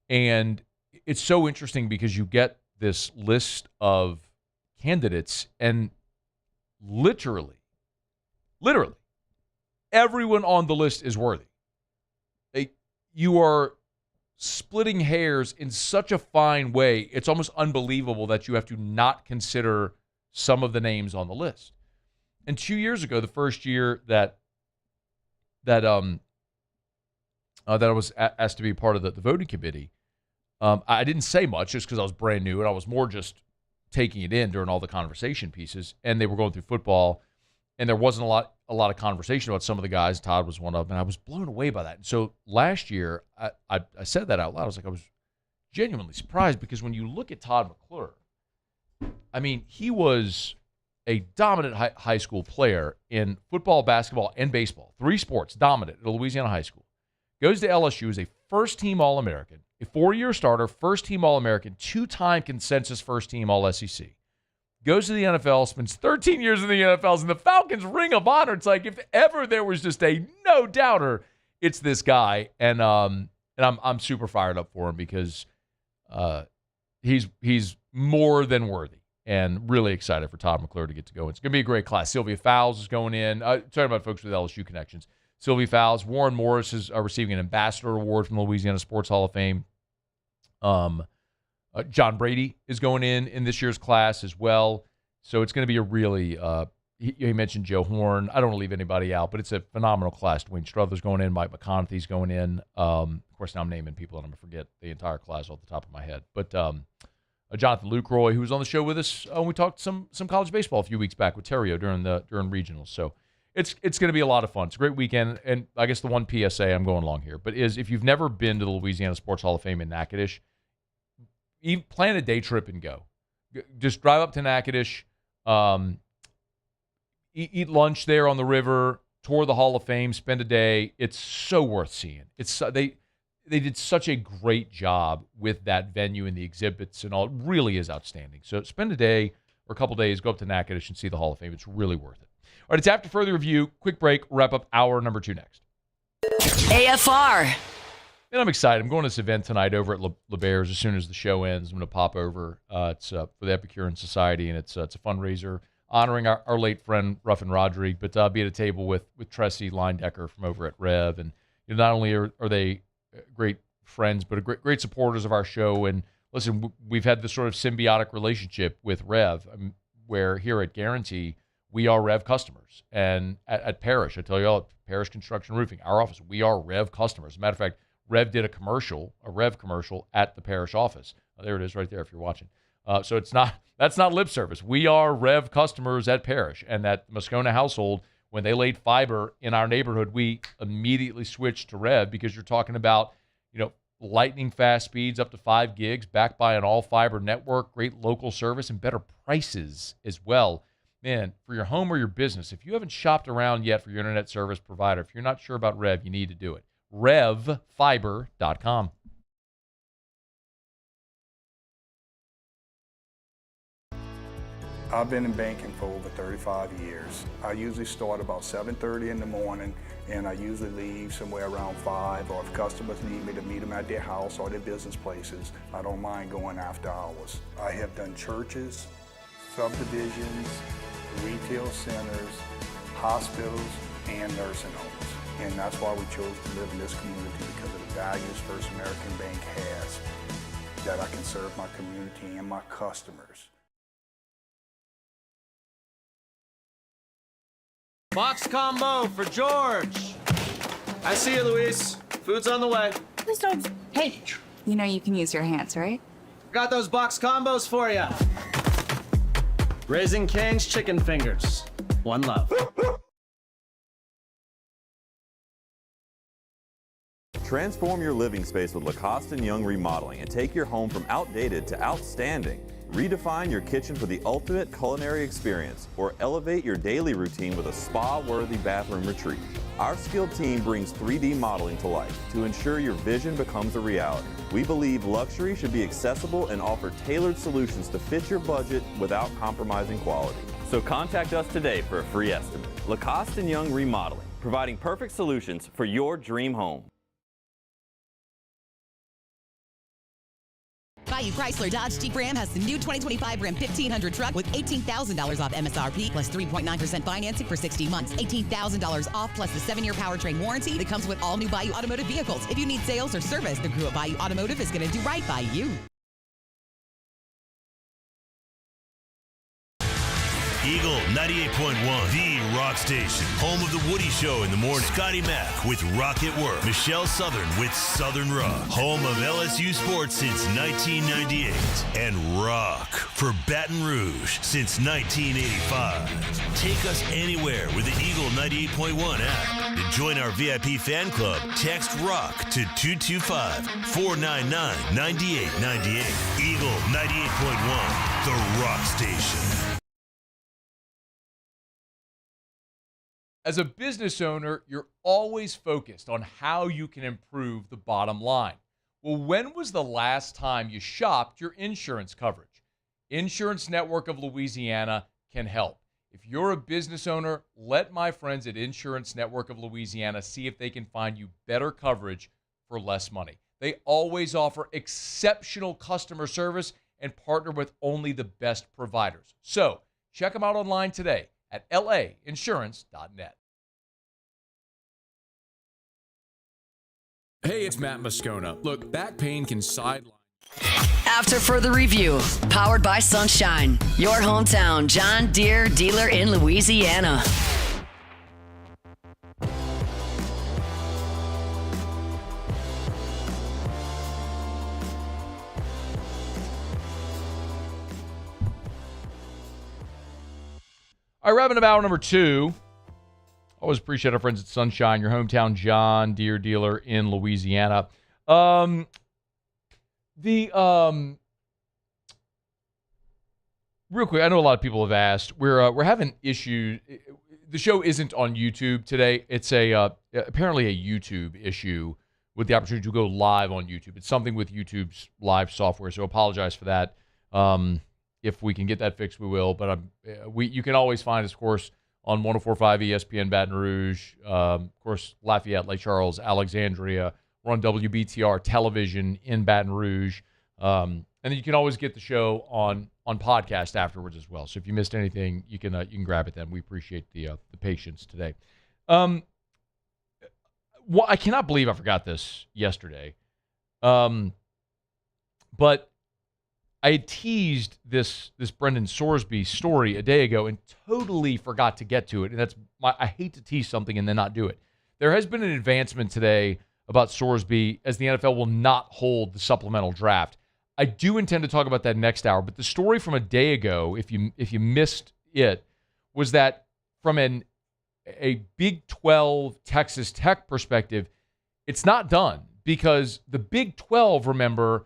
and it's so interesting because you get this list of candidates, and literally, everyone on the list is worthy. You are splitting hairs in such a fine way; it's almost unbelievable that you have to not consider some of the names on the list. And 2 years ago, the first year that I was asked to be part of the voting committee, I didn't say much just because I was brand new and I was more just taking it in during all the conversation pieces. And they were going through football, and there wasn't a lot of conversation about some of the guys. Todd was one of them, and I was blown away by that. And so last year, I said that out loud. I was like, I was genuinely surprised because when you look at Todd McClure, I mean, he was a dominant high school player in football, basketball, and baseball. 3 sports, dominant at Louisiana high school. Goes to LSU as a first-team All-American, a 4-year starter, first-team All-American, 2-time consensus first-team All-SEC. Goes to the NFL, spends 13 years in the NFL, in the Falcons Ring of Honor. It's like if ever there was just a no-doubter, it's this guy. And I'm super fired up for him because he's more than worthy. And really excited for Todd McClure to get to go. It's going to be a great class. Sylvia Fowles is going in. Talking about folks with LSU connections. Sylvia Fowles. Warren Morris is receiving an ambassador award from the Louisiana Sports Hall of Fame. John Brady is going in this year's class as well. So it's going to be a really, he mentioned Joe Horn. I don't want to leave anybody out, but it's a phenomenal class. Dwayne Struthers going in. Mike McConaughey's going in. Of course, now I'm naming people, and I'm going to forget the entire class off the top of my head. But Jonathan Lucroy, who was on the show with us when we talked some college baseball a few weeks back with Terrio during regionals. So it's going to be a lot of fun. It's a great weekend. And I guess the one PSA I'm going along here, but is if you've never been to the Louisiana Sports Hall of Fame in Natchitoches, plan a day trip and go. Just drive up to Natchitoches, eat lunch there on the river, tour the Hall of Fame, spend a day. It's so worth seeing. They did such a great job with that venue and the exhibits and all. It really is outstanding. So spend a day or a couple days, go up to Natchitoches and see the Hall of Fame. It's really worth it. All right, it's after further review. Quick break. Wrap up hour number 2 next. AFR. And I'm excited. I'm going to this event tonight over at LeBairs as soon as the show ends. I'm going to pop over. It's for the Epicurean Society, and it's a fundraiser honoring our late friend Ruffin Rodrigue, but be at a table with Tressie Leindecker from over at Rev. And not only are they great friends, but great supporters of our show. And listen, we've had this sort of symbiotic relationship with Rev, where here at Guarantee, we are Rev customers. And at Parrish, I tell you all, at Parrish Construction Roofing, our office, we are Rev customers. As a matter of fact, Rev did a Rev commercial at the Parrish office. There it is right there if you're watching. So it's not That's not lip service. We are Rev customers at Parrish, and that Moscona household, when they laid fiber in our neighborhood, we immediately switched to Rev because you're talking about, lightning fast speeds up to 5 gigs, backed by an all-fiber network, great local service, and better prices as well. Man, for your home or your business, if you haven't shopped around yet for your internet service provider, if you're not sure about Rev, you need to do it. RevFiber.com. I've been in banking for over 35 years. I usually start about 7:30 in the morning, and I usually leave somewhere around 5, or if customers need me to meet them at their house or their business places, I don't mind going after hours. I have done churches, subdivisions, retail centers, hospitals, and nursing homes. And that's why we chose to live in this community, because of the values First American Bank has, that I can serve my community and my customers. Box combo for George. I see you, Luis. Food's on the way. Please don't. Hey, you know you can use your hands, right? Got those box combos for you. Raising Cane's chicken fingers. One love. Transform your living space with Lacoste & Young Remodeling and take your home from outdated to outstanding. Redefine your kitchen for the ultimate culinary experience, or elevate your daily routine with a spa-worthy bathroom retreat. Our skilled team brings 3D modeling to life to ensure your vision becomes a reality. We believe luxury should be accessible and offer tailored solutions to fit your budget without compromising quality. So contact us today for a free estimate. Lacoste & Young Remodeling, providing perfect solutions for your dream home. Bayou Chrysler Dodge Jeep Ram has the new 2025 Ram 1500 truck with $18,000 off MSRP plus 3.9% financing for 60 months. $18,000 off plus the 7-year powertrain warranty that comes with all new Bayou Automotive vehicles. If you need sales or service, the crew at Bayou Automotive is going to do right by you. Eagle 98.1, the rock station. Home of the Woody Show in the morning. Scotty Mack with Rock at Work. Michelle Southern with Southern Rock. Home of LSU sports since 1998. And rock for Baton Rouge since 1985. Take us anywhere with the Eagle 98.1 app. To join our VIP fan club, text ROCK to 225-499-9898. Eagle 98.1, the rock station. As a business owner, you're always focused on how you can improve the bottom line. Well, when was the last time you shopped your insurance coverage? Insurance Network of Louisiana can help. If you're a business owner, let my friends at Insurance Network of Louisiana see if they can find you better coverage for less money. They always offer exceptional customer service and partner with only the best providers. So check them out online today at lainsurance.net. Hey, it's Matt Moscona. Look, back pain can sideline. After further review, powered by Sunshine, your hometown John Deere dealer in Louisiana. All right, wrapping up hour number 2. Always appreciate our friends at Sunshine, your hometown John Deere dealer in Louisiana. Real quick, I know a lot of people have asked. We're having issues. The show isn't on YouTube today. It's apparently a YouTube issue with the opportunity to go live on YouTube. It's something with YouTube's live software, so apologize for that. If we can get that fixed, we will. But you can always find us, of course, on 104.5 ESPN Baton Rouge, of course, Lafayette, Lake Charles, Alexandria. We're on WBTR television in Baton Rouge. And then you can always get the show on podcast afterwards as well. So if you missed anything, you can grab it then. We appreciate the patience today. I cannot believe I forgot this yesterday. But I had teased this Brendan Sorsby story a day ago and totally forgot to get to it. And I hate to tease something and then not do it. There has been an advancement today about Sorsby as the NFL will not hold the supplemental draft. I do intend to talk about that next hour, but the story from a day ago, if you missed it, was that from a Big 12 Texas Tech perspective, it's not done because the Big 12, remember,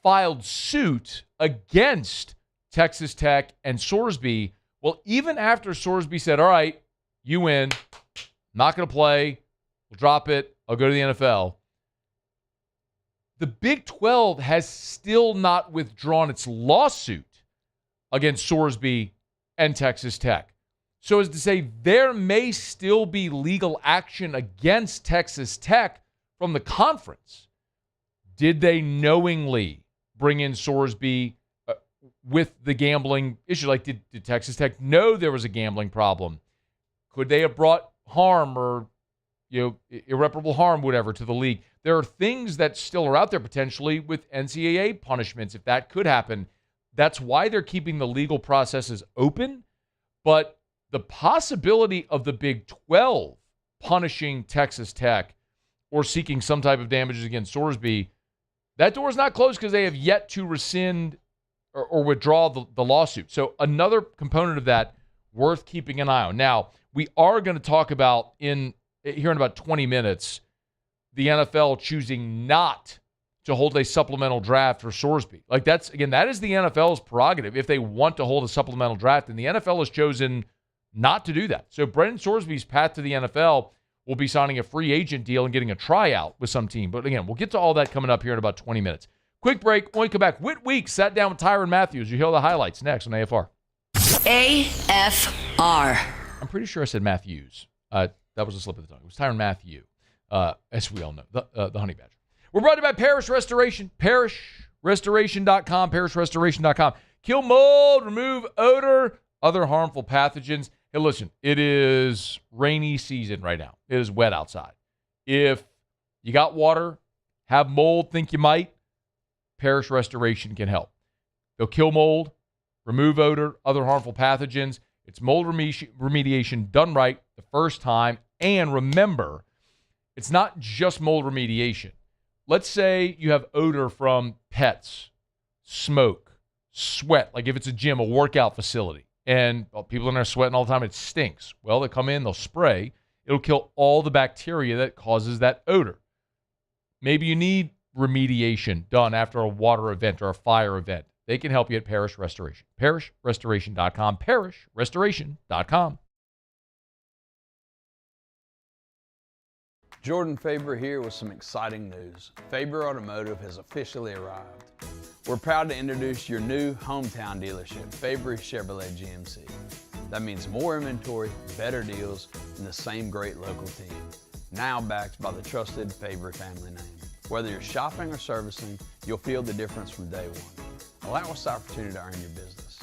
filed suit against Texas Tech and Sorsby. Well, even after Sorsby said, all right, you win, not going to play, we'll drop it, I'll go to the NFL. The Big 12 has still not withdrawn its lawsuit against Sorsby and Texas Tech. So as to say, there may still be legal action against Texas Tech from the conference. Did they knowingly bring in Sorsby with the gambling issue? Like, did Texas Tech know there was a gambling problem? Could they have brought harm or irreparable harm, whatever, to the league? There are things that still are out there potentially with NCAA punishments, if that could happen. That's why they're keeping the legal processes open. But the possibility of the Big 12 punishing Texas Tech or seeking some type of damages against Sorsby, that door is not closed because they have yet to rescind or withdraw the lawsuit. So another component of that worth keeping an eye on. Now, we are going to talk about here in about 20 minutes, the NFL choosing not to hold a supplemental draft for Sorsby. Like that is the NFL's prerogative. If they want to hold a supplemental draft, and the NFL has chosen not to do that. So Brendan Sorsby's path to the NFL will be signing a free agent deal and getting a tryout with some team. But again, we'll get to all that coming up here in about 20 minutes. Quick break. When we come back, Whit Weeks sat down with Tyrann Mathieu. You hear the highlights next on AFR. AFR. I'm pretty sure I said Matthews. That was a slip of the tongue. It was Tyrann Mathieu, as we all know, the Honey Badger. We're brought to you by Parish Restoration, parishrestoration.com, parishrestoration.com. Kill mold, remove odor, other harmful pathogens. Hey, listen, it is rainy season right now. It is wet outside. If you got water, have mold, think you might, Parish Restoration can help. They'll kill mold, remove odor, other harmful pathogens. It's mold remediation done right the first time. And remember, it's not just mold remediation. Let's say you have odor from pets, smoke, sweat, like if it's a gym, a workout facility, and people in there sweating all the time, it stinks. Well, they come in, they'll spray. It'll kill all the bacteria that causes that odor. Maybe you need remediation done after a water event or a fire event. They can help you at Parish Restoration. Parishrestoration.com, parishrestoration.com. Jordan Faber here with some exciting news. Faber Automotive has officially arrived. We're proud to introduce your new hometown dealership, Faber Chevrolet GMC. That means more inventory, better deals, and the same great local team. Now backed by the trusted Faber family name. Whether you're shopping or servicing, you'll feel the difference from day one. Allow us the opportunity to earn your business.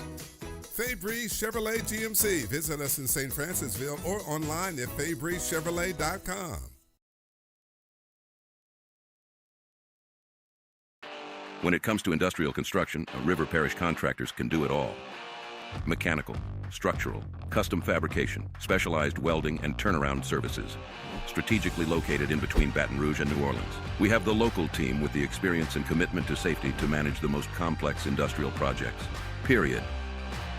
Fabry Chevrolet GMC. Visit us in St. Francisville or online at FabryChevrolet.com. When it comes to industrial construction, River Parish Contractors can do it all. Mechanical, structural, custom fabrication, specialized welding, and turnaround services. Strategically located in between Baton Rouge and New Orleans, we have the local team with the experience and commitment to safety to manage the most complex industrial projects. Period.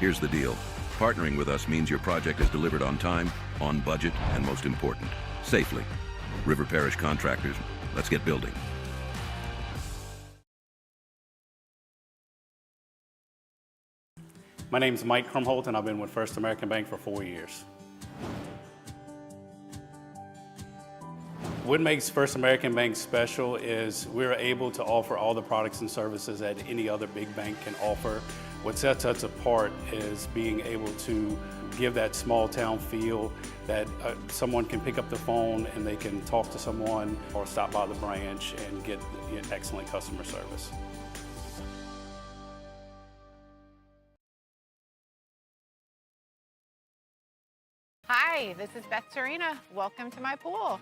Here's the deal. Partnering with us means your project is delivered on time, on budget, and most important, safely. River Parish Contractors, let's get building. My name is Mike Krumholt, and I've been with First American Bank for 4 years. What makes First American Bank special is we're able to offer all the products and services that any other big bank can offer. What sets us apart is being able to give that small town feel that someone can pick up the phone and they can talk to someone or stop by the branch and get excellent customer service. Hi, this is Beth Serena. Welcome to my pool.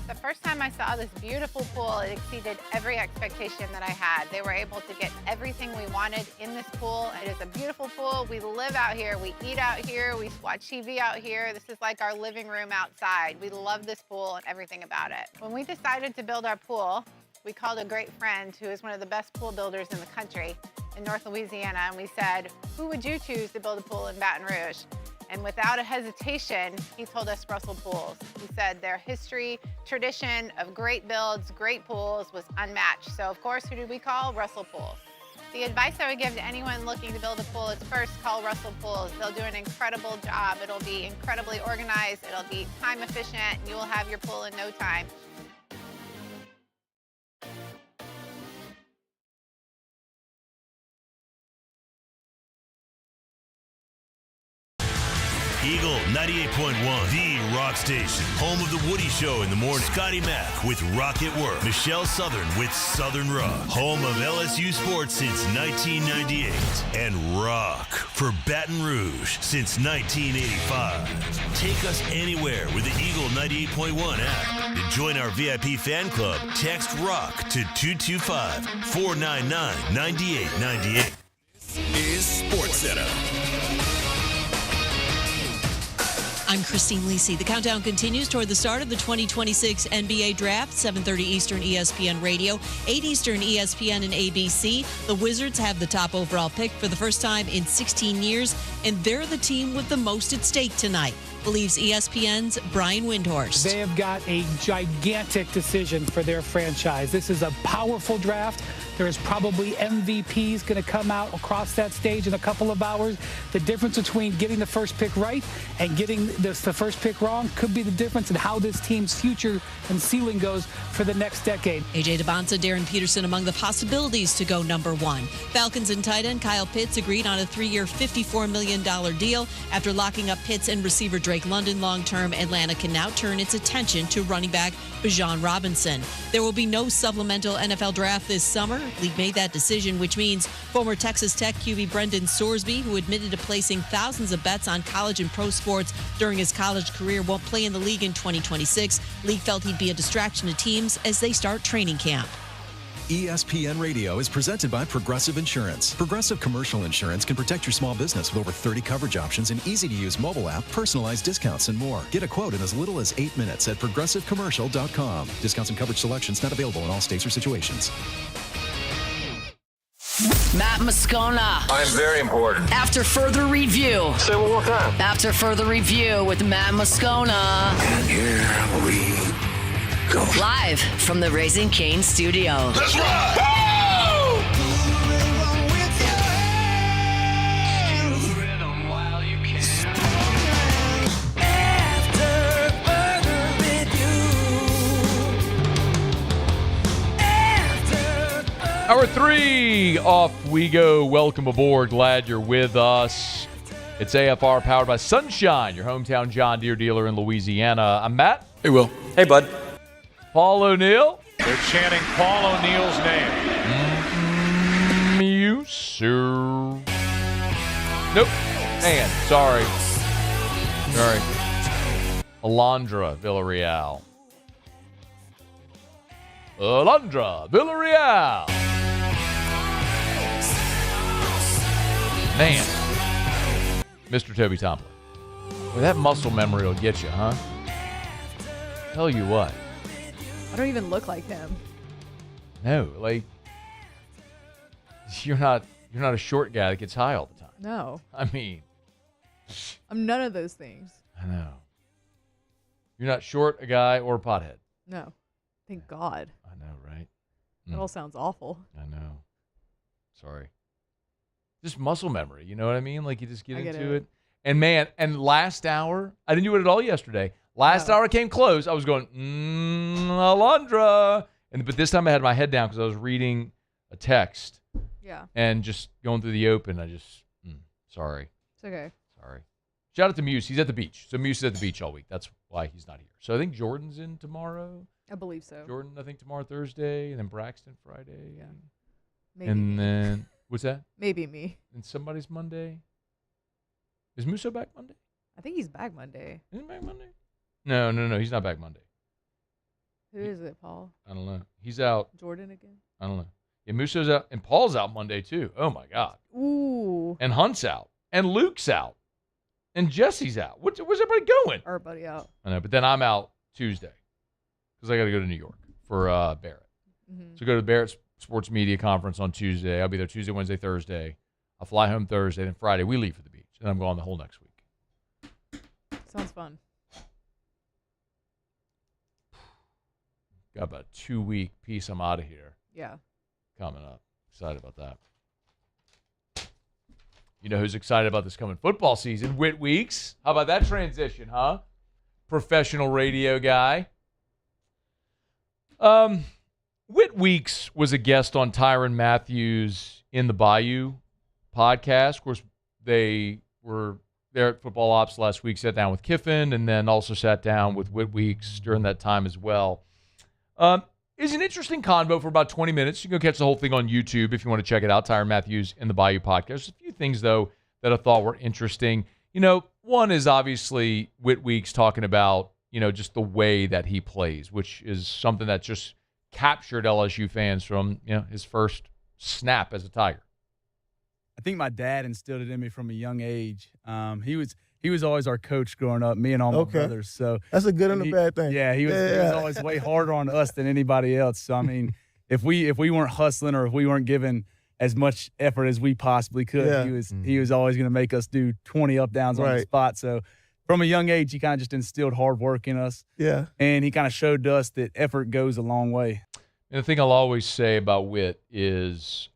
The first time I saw this beautiful pool, it exceeded every expectation that I had. They were able to get everything we wanted in this pool. It is a beautiful pool. We live out here. We eat out here. We watch TV out here. This is like our living room outside. We love this pool and everything about it. When we decided to build our pool, we called a great friend who is one of the best pool builders in the country in North Louisiana, and we said, who would you choose to build a pool in Baton Rouge? And without a hesitation, he told us Russell Pools. He said their history, tradition of great builds, great pools was unmatched. So of course, who did we call? Russell Pools. The advice I would give to anyone looking to build a pool is first call Russell Pools. They'll do an incredible job. It'll be incredibly organized. It'll be time efficient, and you will have your pool in no time. Eagle 98.1, the rock station. Home of the Woody Show in the morning. Scotty Mack with Rock at Work. Michelle Southern with Southern Rock. Home of LSU sports since 1998. And rock for Baton Rouge since 1985. Take us anywhere with the Eagle 98.1 app. To join our VIP fan club, text ROCK to 225-499-9898. This is Sports Center. I'm Christine Lisi. The countdown continues toward the start of the 2026 NBA Draft, 7:30 Eastern ESPN Radio, 8 Eastern ESPN and ABC. The Wizards have the top overall pick for the first time in 16 years, and they're the team with the most at stake tonight, believes ESPN's Brian Windhorst. They have got a gigantic decision for their franchise. This is a powerful draft. There is probably MVPs going to come out across that stage in a couple of hours. The difference between getting the first pick right and getting the first pick wrong could be the difference in how this team's future and ceiling goes for the next decade. A.J. Debonsa, Darren Peterson among the possibilities to go number one. Falcons and tight end Kyle Pitts agreed on a 3-year, $54 million deal. After locking up Pitts and receiver Drake London long-term, Atlanta can now turn its attention to running back Bijan Robinson. There will be no supplemental NFL draft this summer. League made that decision, which means former Texas Tech QB Brendan Sorsby, who admitted to placing thousands of bets on college and pro sports during his college career, won't play in the league in 2026. League felt he'd be a distraction to teams as they start training camp. ESPN Radio is presented by Progressive Insurance. Progressive Commercial Insurance can protect your small business with over 30 coverage options, an easy-to-use mobile app, personalized discounts, and more. Get a quote in as little as 8 minutes at progressivecommercial.com. Discounts and coverage selections not available in all states or situations. Matt Moscona. I'm very important. After further review. Say it one more time. After further review with Matt Moscona. And here we go. Live from the Raising Cane studio. Let's ride! Hour 3, off we go. Welcome aboard. Glad you're with us. It's AFR powered by Sunshine, your hometown John Deere dealer in Louisiana. I'm Matt. Hey, Will. Hey, bud. Paul O'Neill. They're chanting Paul O'Neill's name. You, sir. Nope. Man, sorry. Alondra Villarreal. Man. Mr. Toby Tomplin. Well, that muscle memory will get you, huh? Tell you what. I don't even look like him. No, like you're not a short guy that gets high all the time. No. I mean, I'm none of those things. I know. You're not short, a guy, or a pothead. No. Thank God. I know, right? That all sounds awful. I know. Sorry. Just muscle memory, you know what I mean? Like you just get into it. And man, and last hour, I didn't do it at all yesterday. Last hour came close. I was going, Alondra. But this time I had my head down because I was reading a text. Yeah. And just going through the open. I just, sorry. It's okay. Sorry. Shout out to Muse. He's at the beach. So Muse is at the beach all week. That's why he's not here. So I think Jordan's in tomorrow. I believe so. Jordan, I think tomorrow, Thursday. And then Braxton Friday. Yeah. Maybe and me. then, what's that? Maybe me. And somebody's Monday. Is Musso back Monday? I think he's back Monday. Is he back Monday? No. He's not back Monday. Who is it, Paul? I don't know. He's out. Jordan again? I don't know. Yeah, Musso's out. And Paul's out Monday, too. Oh, my God. Ooh. And Hunt's out. And Luke's out. And Jesse's out. Where's everybody going? Everybody out. I know, but then I'm out Tuesday because I got to go to New York for Barrett. So go to the Barrett Sports Media Conference on Tuesday. I'll be there Tuesday, Wednesday, Thursday. I'll fly home Thursday. Then Friday, we leave for the beach. And I'm gone the whole next week. Sounds fun. Got about a 2-week piece. I'm out of here. Yeah. Coming up. Excited about that. You know who's excited about this coming football season? Whit Weeks. How about that transition, huh? Professional radio guy. Whit Weeks was a guest on Tyrann Matthews in the Bayou podcast. Of course, they were there at Football Ops last week, sat down with Kiffin, and then also sat down with Whit Weeks during that time as well. It's an interesting convo for about 20 minutes. You can go catch the whole thing on YouTube if you want to check it out, Tyrann Matthews in the Bayou podcast. There's a few things, though, that I thought were interesting. You know, one is obviously Whit Weeks talking about, you know, just the way that he plays, which is something that just captured LSU fans from, you know, his first snap as a Tiger. I think my dad instilled it in me from a young age. He was always our coach growing up, me and all my brothers. So that's a good and a bad thing. Yeah, he was always way harder on us than anybody else. So I mean, if we weren't hustling or if we weren't giving as much effort as we possibly could, he was always going to make us do 20 up downs on the spot. So from a young age, he kind of just instilled hard work in us. Yeah, and he kind of showed us that effort goes a long way. And the thing I'll always say about Whit is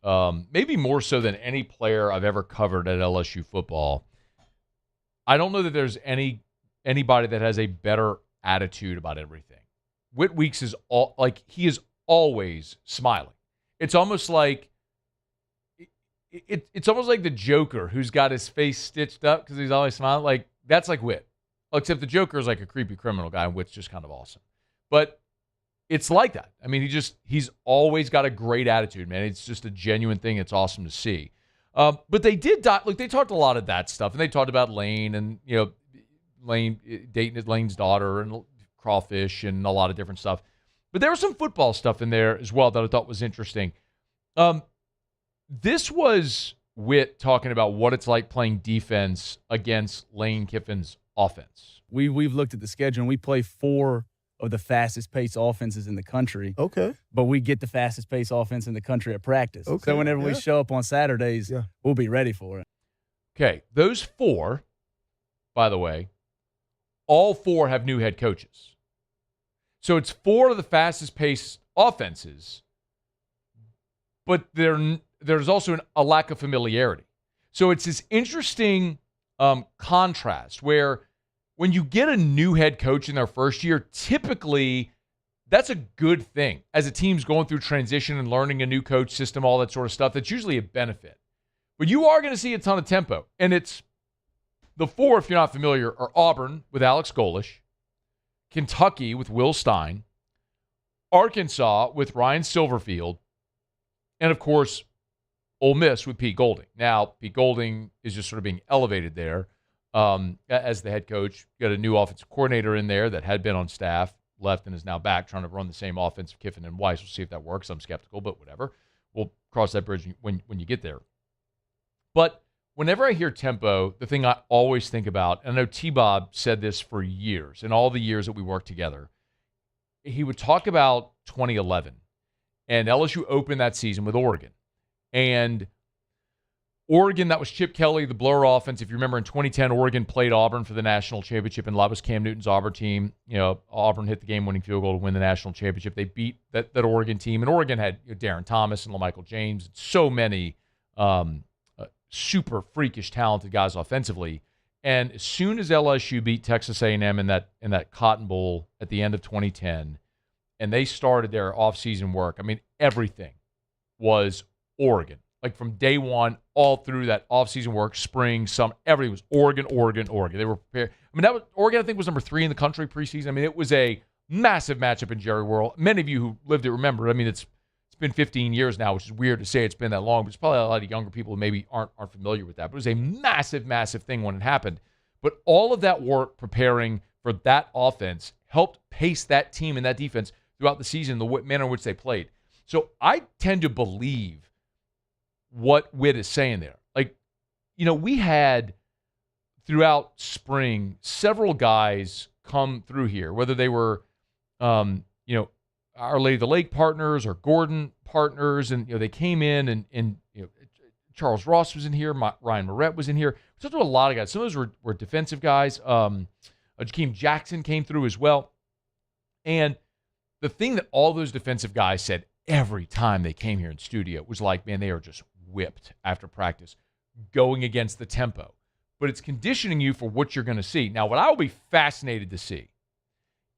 maybe more so than any player I've ever covered at LSU football, I don't know that there's anybody that has a better attitude about everything. Whit Weeks is he is always smiling. It's almost like it's almost like the Joker who's got his face stitched up because he's always smiling. Like that's like Whit, except the Joker is like a creepy criminal guy, and Whit's just kind of awesome. But it's like that. I mean, he's always got a great attitude, man. It's just a genuine thing. It's awesome to see. But they did they talked a lot of that stuff, and they talked about Lane and, you know, Lane dating Lane's daughter and crawfish and a lot of different stuff. But there was some football stuff in there as well that I thought was interesting. This was Whit talking about what it's like playing defense against Lane Kiffin's offense. We've looked at the schedule, and we play 4 of the fastest-paced offenses in the country. Okay. But we get the fastest-paced offense in the country at practice. Okay. So whenever we show up on Saturdays, we'll be ready for it. Okay. Those 4, by the way, all 4 have new head coaches. So it's 4 of the fastest-paced offenses, but there's also a lack of familiarity. So it's this interesting contrast where when you get a new head coach in their first year, typically that's a good thing. As a team's going through transition and learning a new coach system, all that sort of stuff, that's usually a benefit. But you are going to see a ton of tempo. And it's the 4, if you're not familiar, are Auburn with Alex Golish, Kentucky with Will Stein, Arkansas with Ryan Silverfield, and, of course, Ole Miss with Pete Golding. Now, Pete Golding is just sort of being elevated there as the head coach. Got a new offensive coordinator in there that had been on staff, left, and is now back trying to run the same offense of Kiffin and Weiss. We'll see if that works. I'm skeptical, but whatever. We'll cross that bridge when you get there. But whenever I hear tempo, the thing I always think about, and I know T-Bob said this for years, in all the years that we worked together, he would talk about 2011. And LSU opened that season with Oregon. And Oregon, that was Chip Kelly, the blower offense. If you remember, in 2010, Oregon played Auburn for the national championship, and that was Cam Newton's Auburn team. You know, Auburn hit the game-winning field goal to win the national championship. They beat that Oregon team, and Oregon had Darren Thomas and LaMichael James, so many super freakish, talented guys offensively. And as soon as LSU beat Texas A&M in that Cotton Bowl at the end of 2010, and they started their offseason work, I mean, everything was Oregon. Like from day one, all through that offseason work, spring, summer, everything was Oregon, Oregon, Oregon. They were prepared. I mean, Oregon, I think, was number 3 in the country preseason. I mean, it was a massive matchup in Jerry World. Many of you who lived it remember. I mean, it's been 15 years now, which is weird to say it's been that long, but there's probably a lot of younger people who maybe aren't familiar with that. But it was a massive, massive thing when it happened. But all of that work preparing for that offense helped pace that team and that defense throughout the season, the manner in which they played. So I tend to believe what Witt is saying there. Like, we had throughout spring several guys come through here, whether they were, Our Lady of the Lake partners or Gordon partners, and they came in and Charles Ross was in here, Ryan Moret was in here. We talked to a lot of guys. Some of those were defensive guys. Jakeem Jackson came through as well. And the thing that all those defensive guys said every time they came here in studio was like, man, they are just whipped after practice, going against the tempo. But it's conditioning you for what you're going to see. Now, what I will be fascinated to see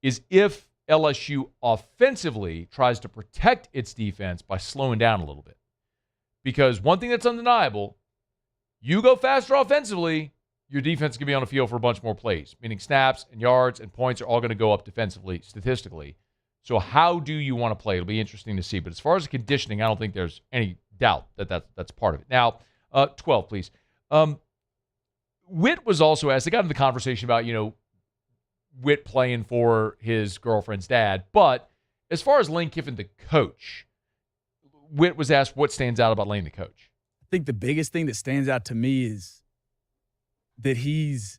is if LSU offensively tries to protect its defense by slowing down a little bit. Because one thing that's undeniable, you go faster offensively, your defense can be on the field for a bunch more plays, meaning snaps and yards and points are all going to go up defensively, statistically. So how do you want to play? It'll be interesting to see. But as far as the conditioning, I don't think there's any doubt that that's part of it. Now, 12, please. Witt was also asked, they got into the conversation about, Witt playing for his girlfriend's dad. But as far as Lane Kiffin, the coach, Witt was asked what stands out about Lane, the coach. I think the biggest thing that stands out to me is that he's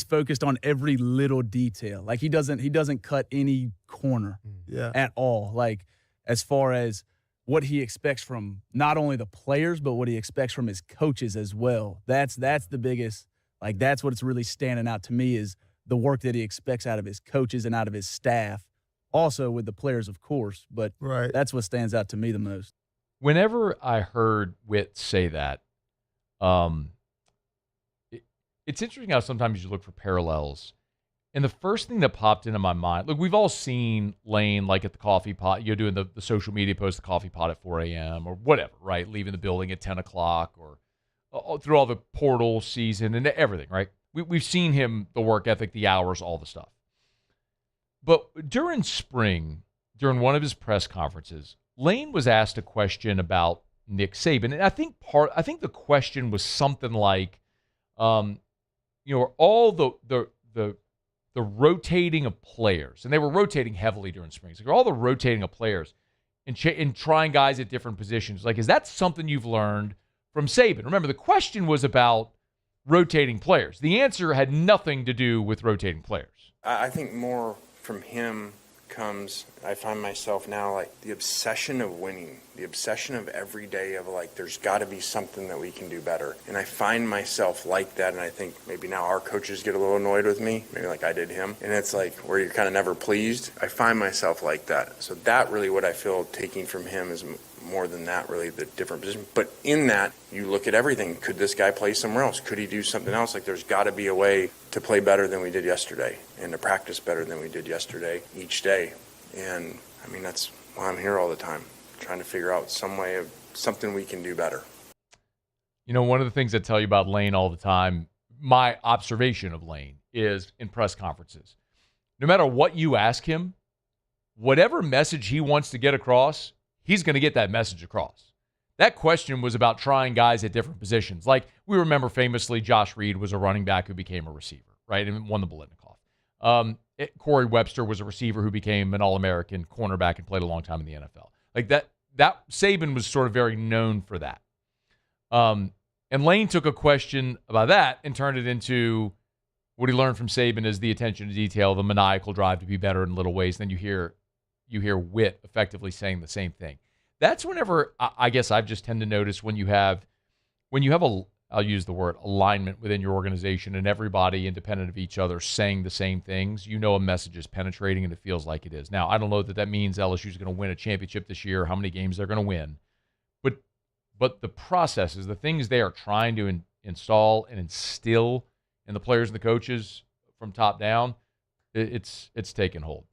focused on every little detail. Like he doesn't cut any corner at all. Like as far as what he expects from not only the players, but what he expects from his coaches as well. That's the biggest, like that's what's really standing out to me is the work that he expects out of his coaches and out of his staff. Also with the players, of course, but that's what stands out to me the most. Whenever I heard Witt say that, it's interesting how sometimes you look for parallels. And the first thing that popped into my mind, look, we've all seen Lane like at the coffee pot, doing the social media post, the coffee pot at 4 a.m. or whatever, right? Leaving the building at 10 o'clock or through all the portal season and everything, right? We've seen him, the work ethic, the hours, all the stuff. But during spring, during one of his press conferences, Lane was asked a question about Nick Saban. And I think the question was something like, all the rotating of players, and they were rotating heavily during spring. So all the rotating of players and trying guys at different positions. Like, is that something you've learned from Saban? Remember, the question was about rotating players. The answer had nothing to do with rotating players. I think more from him comes, I find myself now like the obsession of winning, the obsession of every day of like, there's got to be something that we can do better. And I find myself like that. And I think maybe now our coaches get a little annoyed with me, maybe like I did him. And it's like where you're kind of never pleased. I find myself like that. So that really what I feel taking from him is more than that, really the different position. But in that, you look at everything. Could this guy play somewhere else? Could he do something else? Like there's got to be a way to play better than we did yesterday and to practice better than we did yesterday each day. And I mean, that's why I'm here all the time, trying to figure out some way of something we can do better. One of the things I tell you about Lane all the time, my observation of Lane is in press conferences. No matter what you ask him, whatever message he wants to get across, he's going to get that message across. That question was about trying guys at different positions. Like we remember famously, Josh Reed was a running back who became a receiver, right, and won the Biletnikoff. Corey Webster was a receiver who became an All-American cornerback and played a long time in the NFL. Like that Saban was sort of very known for that. And Lane took a question about that and turned it into what he learned from Saban is the attention to detail, the maniacal drive to be better in little ways. Then you hear Witt effectively saying the same thing. That's whenever I guess I've just tend to notice when you have I'll use the word alignment within your organization and everybody independent of each other saying the same things, a message is penetrating and it feels like it is. Now, I don't know that means LSU is going to win a championship this year, how many games they're going to win, but the processes, the things they are trying to install and instill in the players and the coaches from top down, it's taken hold.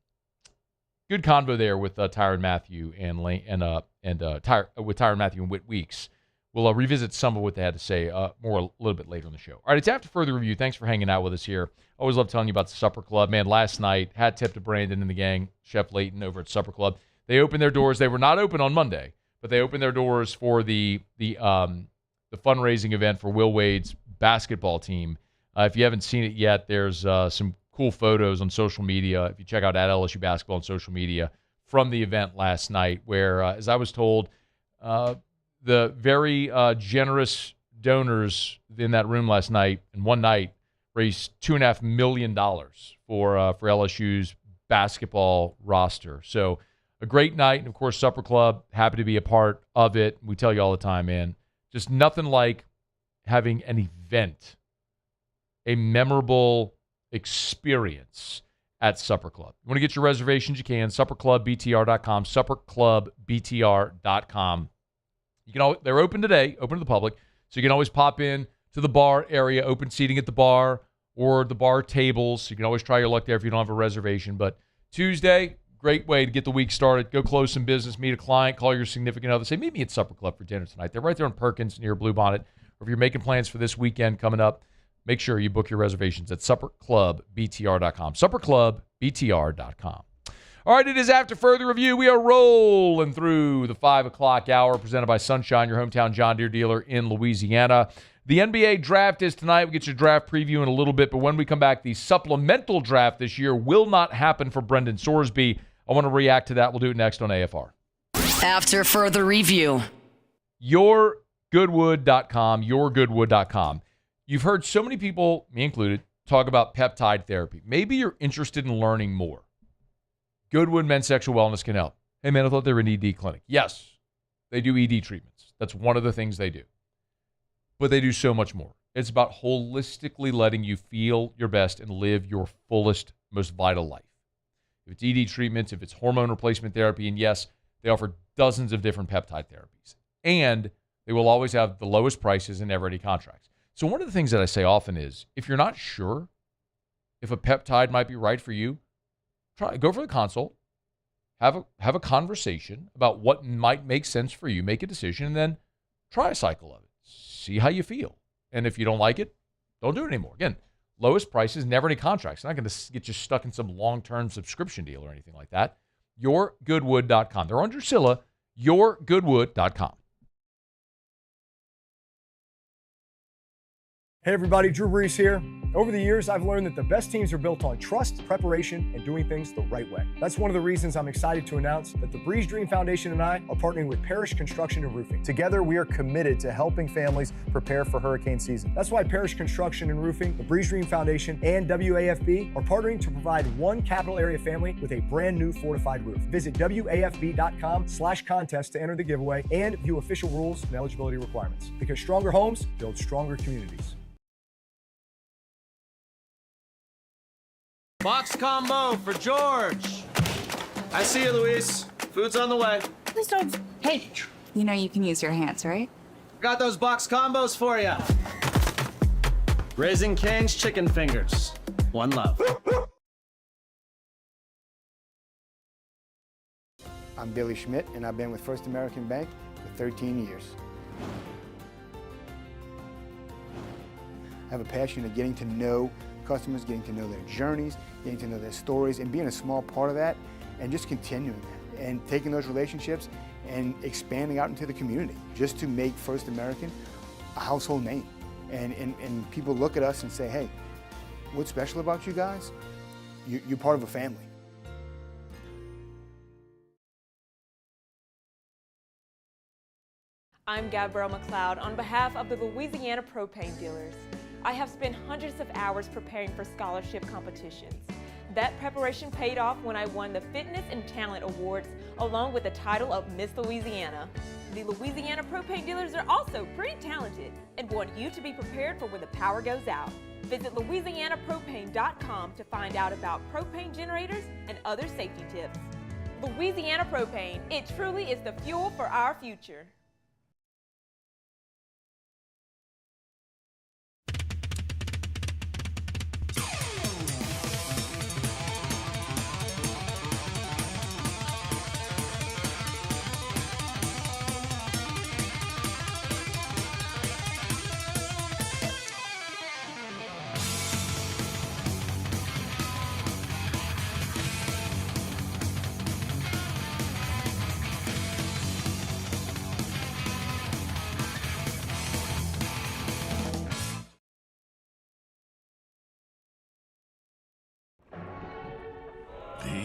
Good convo there with Tyrann Mathieu and Lane with Tyrann Mathieu and Witt Weeks. We'll revisit some of what they had to say a little bit later in the show. All right, it's After Further Review. Thanks for hanging out with us here. Always love telling you about the Supper Club. Man, last night, hat tip to Brandon and the gang, Chef Layton over at Supper Club. They opened their doors. They were not open on Monday, but they opened their doors for the fundraising event for Will Wade's basketball team. If you haven't seen it yet, there's some cool photos on social media. If you check out @LSU Basketball on social media from the event last night, where, as I was told, the very generous donors in that room last night, in one night, raised $2.5 million for LSU's basketball roster. So a great night, and of course, Supper Club, happy to be a part of it. We tell you all the time, man, just nothing like having an event, a memorable experience at Supper Club. You want to get your reservations, you can. SupperClubBTR.com, SupperClubBTR.com. They're open today, open to the public, so you can always pop in to the bar area, open seating at the bar or the bar tables. So you can always try your luck there if you don't have a reservation. But Tuesday, great way to get the week started. Go close some business, meet a client, call your significant other. Say, meet me at Supper Club for dinner tonight. They're right there on Perkins near Bluebonnet. Or if you're making plans for this weekend coming up, make sure you book your reservations at SupperClubBTR.com. SupperClubBTR.com. All right, it is After Further Review. We are rolling through the 5 o'clock hour presented by Sunshine, your hometown John Deere dealer in Louisiana. The NBA draft is tonight. We'll get your draft preview in a little bit, but when we come back, the supplemental draft this year will not happen for Brendan Sorsby. I want to react to that. We'll do it next on AFR. After Further Review. YourGoodwood.com, YourGoodwood.com. You've heard so many people, me included, talk about peptide therapy. Maybe you're interested in learning more. Goodwood Men's Sexual Wellness can help. Hey, man, I thought they were an ED clinic. Yes, they do ED treatments. That's one of the things they do. But they do so much more. It's about holistically letting you feel your best and live your fullest, most vital life. If it's ED treatments, if it's hormone replacement therapy, and yes, they offer dozens of different peptide therapies. And they will always have the lowest prices and never any contracts. So one of the things that I say often is, if you're not sure if a peptide might be right for you, go for the consult, have a conversation about what might make sense for you, make a decision, and then try a cycle of it. See how you feel. And if you don't like it, don't do it anymore. Again, lowest prices, never any contracts. It's not going to get you stuck in some long-term subscription deal or anything like that. YourGoodwood.com. They're on Drusilla, YourGoodwood.com. Hey everybody, Drew Brees here. Over the years, I've learned that the best teams are built on trust, preparation, and doing things the right way. That's one of the reasons I'm excited to announce that the Breeze Dream Foundation and I are partnering with Parish Construction and Roofing. Together, we are committed to helping families prepare for hurricane season. That's why Parish Construction and Roofing, the Breeze Dream Foundation, and WAFB are partnering to provide one capital area family with a brand new fortified roof. Visit WAFB.com/contest to enter the giveaway and view official rules and eligibility requirements. Because stronger homes build stronger communities. Box combo for George. I see you, Luis. Food's on the way. Please don't. Hey, you know you can use your hands, right? Got those box combos for you. Raising Cane's chicken fingers. One love. I'm Billy Schmidt, and I've been with First American Bank for 13 years. I have a passion of getting to know customers, getting to know their journeys, getting to know their stories, and being a small part of that, and just continuing that, and taking those relationships and expanding out into the community, just to make First American a household name. And people look at us and say, hey, what's special about you guys? You're part of a family. I'm Gabrielle McLeod on behalf of the Louisiana Propane Dealers. I have spent hundreds of hours preparing for scholarship competitions. That preparation paid off when I won the Fitness and Talent Awards along with the title of Miss Louisiana. The Louisiana Propane Dealers are also pretty talented and want you to be prepared for when the power goes out. Visit LouisianaPropane.com to find out about propane generators and other safety tips. Louisiana Propane, it truly is the fuel for our future.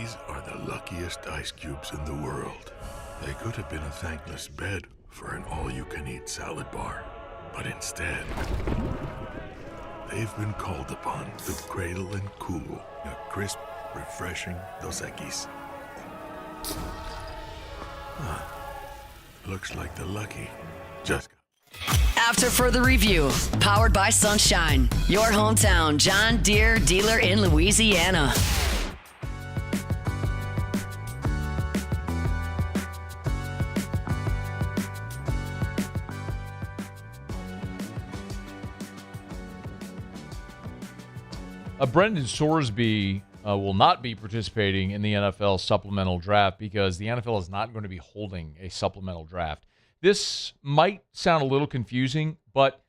These are the luckiest ice cubes in the world. They could have been a thankless bed for an all-you-can-eat salad bar. But instead, they've been called upon to cradle and cool a crisp, refreshing Dos Equis. Looks like the lucky just After further review, powered by Sunshine, your hometown John Deere dealer in Louisiana. Brendan Sorsby will not be participating in the NFL supplemental draft because the NFL is not going to be holding a supplemental draft. This might sound a little confusing, but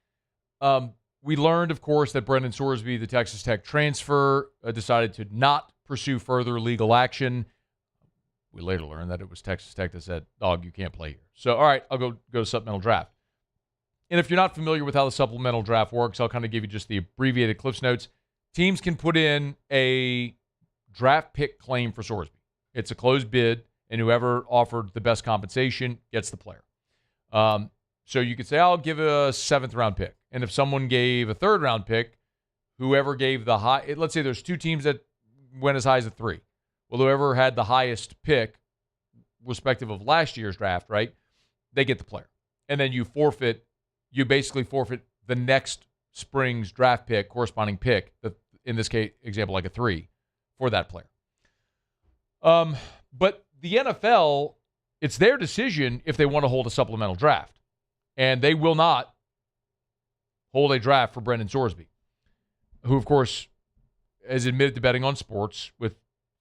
we learned, of course, that Brendan Sorsby, the Texas Tech transfer, decided to not pursue further legal action. We later learned that it was Texas Tech that said, "Dog, you can't play here." So, all right, I'll go to supplemental draft. And if you're not familiar with how the supplemental draft works, I'll kind of give you just the abbreviated Cliff's Notes. Teams can put in a draft pick claim for Sorsby. It's a closed bid, and whoever offered the best compensation gets the player. So you could say, I'll give a 7th-round pick. And if someone gave a 3rd-round pick, whoever gave the high, let's say there's 2 teams that went as high as a 3. Well, whoever had the highest pick, respective of last year's draft, right, they get the player. And then you basically forfeit the next spring's draft pick, corresponding pick, in this case, example, like a 3, for that player. But the NFL, it's their decision if they want to hold a supplemental draft. And they will not hold a draft for Brendan Sorsby, who, of course, has admitted to betting on sports with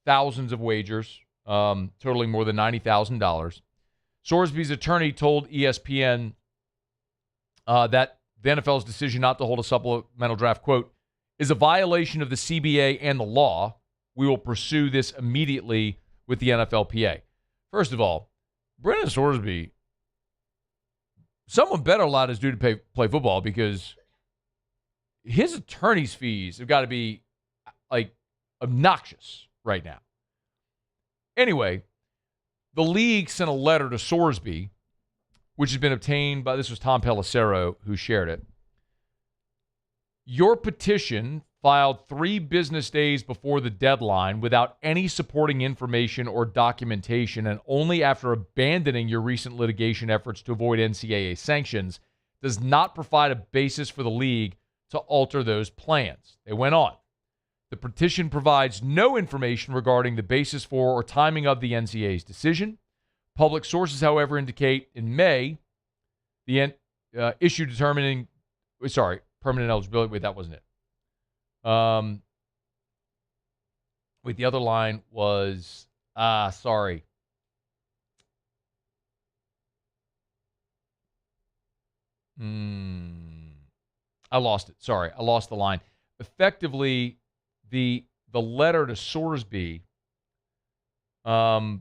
thousands of wagers, totaling more than $90,000. Sorsby's attorney told ESPN that the NFL's decision not to hold a supplemental draft, quote, is a violation of the CBA and the law. We will pursue this immediately with the NFLPA. First of all, Brendan Sorsby, someone better allowed his dude to play football because his attorney's fees have got to be, like, obnoxious right now. Anyway, the league sent a letter to Sorsby, which has been obtained by, this was Tom Pelissero who shared it. Your petition, filed 3 business days before the deadline without any supporting information or documentation and only after abandoning your recent litigation efforts to avoid NCAA sanctions, does not provide a basis for the league to alter those plans. They went on. The petition provides no information regarding the basis for or timing of the NCAA's decision. Public sources, however, indicate in May, the issue determining, permanent eligibility. Wait, that wasn't it. The other line was, sorry. I lost it. Sorry, I lost the line. Effectively, the letter to Sorsby, it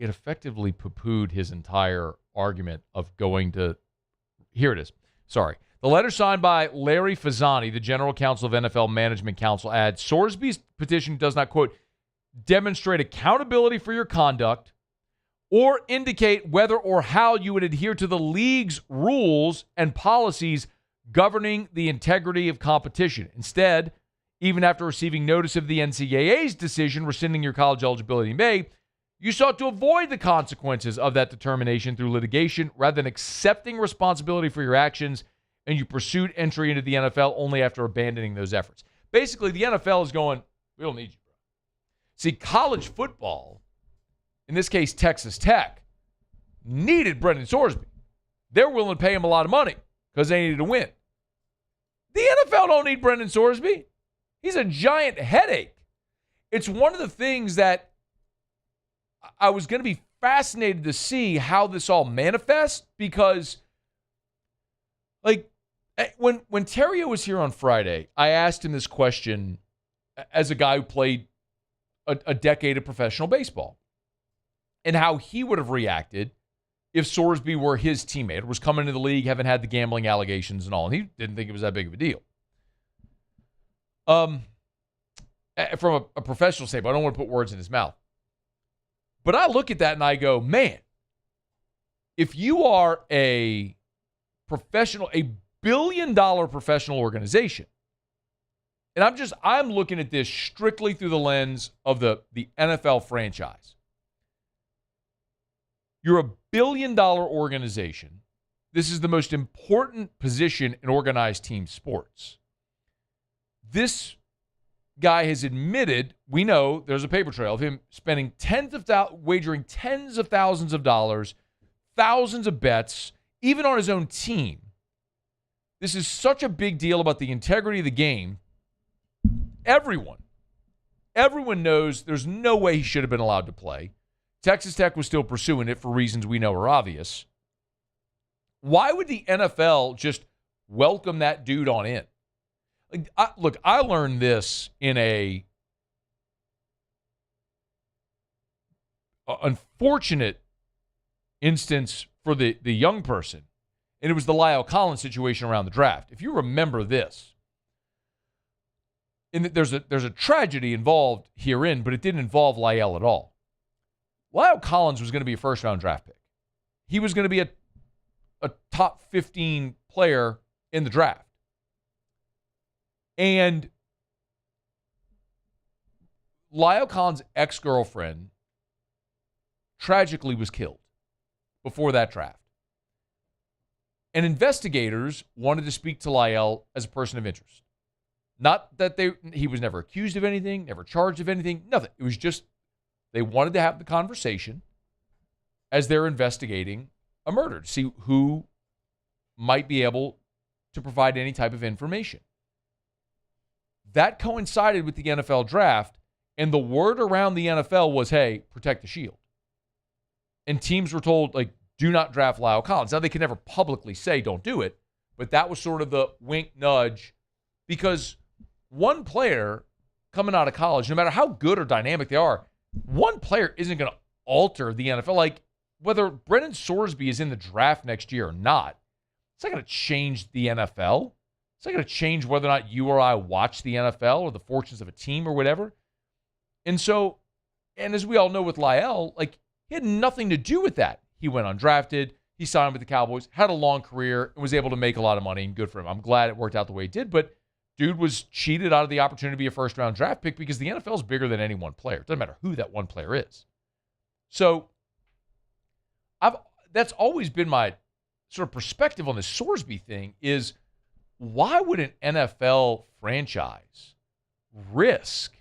effectively poo-pooed his entire argument of going to, here it is. Sorry. The letter signed by Larry Fazzani, the general counsel of NFL Management Council, adds, Sorsby's petition does not, quote, demonstrate accountability for your conduct or indicate whether or how you would adhere to the league's rules and policies governing the integrity of competition. Instead, even after receiving notice of the NCAA's decision rescinding your college eligibility in May, you sought to avoid the consequences of that determination through litigation rather than accepting responsibility for your actions, and you pursued entry into the NFL only after abandoning those efforts. Basically, the NFL is going, we don't need you, bro. See, college football, in this case Texas Tech, needed Brendan Sorsby. They're willing to pay him a lot of money because they needed to win. The NFL don't need Brendan Sorsby. He's a giant headache. It's one of the things that I was going to be fascinated to see how this all manifests because, like, when Terrio was here on Friday, I asked him this question as a guy who played a decade of professional baseball and how he would have reacted if Sorsby were his teammate or was coming into the league, having had the gambling allegations and all, and he didn't think it was that big of a deal. from a professional standpoint. I don't want to put words in his mouth. But I look at that and I go, man, if you are a professional, a billion-dollar professional organization, and I'm looking at this strictly through the lens of the NFL franchise. You're a billion-dollar organization. This is the most important position in organized team sports. This guy has admitted, we know there's a paper trail of him spending wagering tens of thousands of dollars, thousands of bets, even on his own team. This is such a big deal about the integrity of the game. Everyone knows there's no way he should have been allowed to play. Texas Tech was still pursuing it for reasons we know are obvious. Why would the NFL just welcome that dude on in? Look, I learned this in a unfortunate instance for the young person, and it was the Lyle Collins situation around the draft. If you remember this, and there's a tragedy involved herein, but it didn't involve Lyle at all. Lyle Collins was going to be a first-round draft pick. He was going to be a top 15 player in the draft. And Lyle Collins' ex-girlfriend tragically was killed before that draft. And investigators wanted to speak to Lyle as a person of interest. Not that he was never accused of anything, never charged of anything, nothing. It was just they wanted to have the conversation as they're investigating a murder to see who might be able to provide any type of information. That coincided with the NFL draft, and the word around the NFL was, hey, protect the shield. And teams were told, like, do not draft Lyle Collins. Now, they can never publicly say don't do it, but that was sort of the wink nudge, because one player coming out of college, no matter how good or dynamic they are, one player isn't going to alter the NFL. Like, whether Brennan Sorsby is in the draft next year or not, it's not going to change the NFL. It's not going to change whether or not you or I watch the NFL or the fortunes of a team or whatever. And so, and as we all know with Lyle, like, he had nothing to do with that. He went undrafted. He signed with the Cowboys, had a long career, and was able to make a lot of money, and good for him. I'm glad it worked out the way it did, but dude was cheated out of the opportunity to be a first-round draft pick because the NFL is bigger than any one player. It doesn't matter who that one player is. So that's always been my sort of perspective on this Sorsby thing is, why would an NFL franchise risk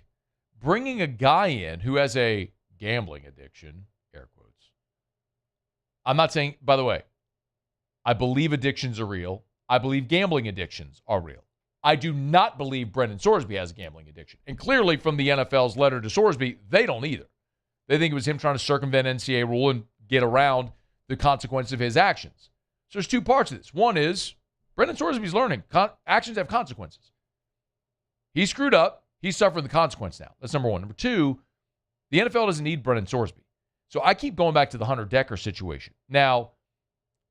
bringing a guy in who has a gambling addiction, air quotes? I'm not saying, by the way, I believe addictions are real. I believe gambling addictions are real. I do not believe Brendan Sorsby has a gambling addiction. And clearly from the NFL's letter to Sorsby, they don't either. They think it was him trying to circumvent NCAA rule and get around the consequences of his actions. So there's two parts of this. One is Brendan Sorsby's learning. Actions have consequences. He screwed up. He's suffering the consequence now. That's number one. Number two, the NFL doesn't need Brendan Sorsby. So I keep going back to the Hunter Decker situation. Now,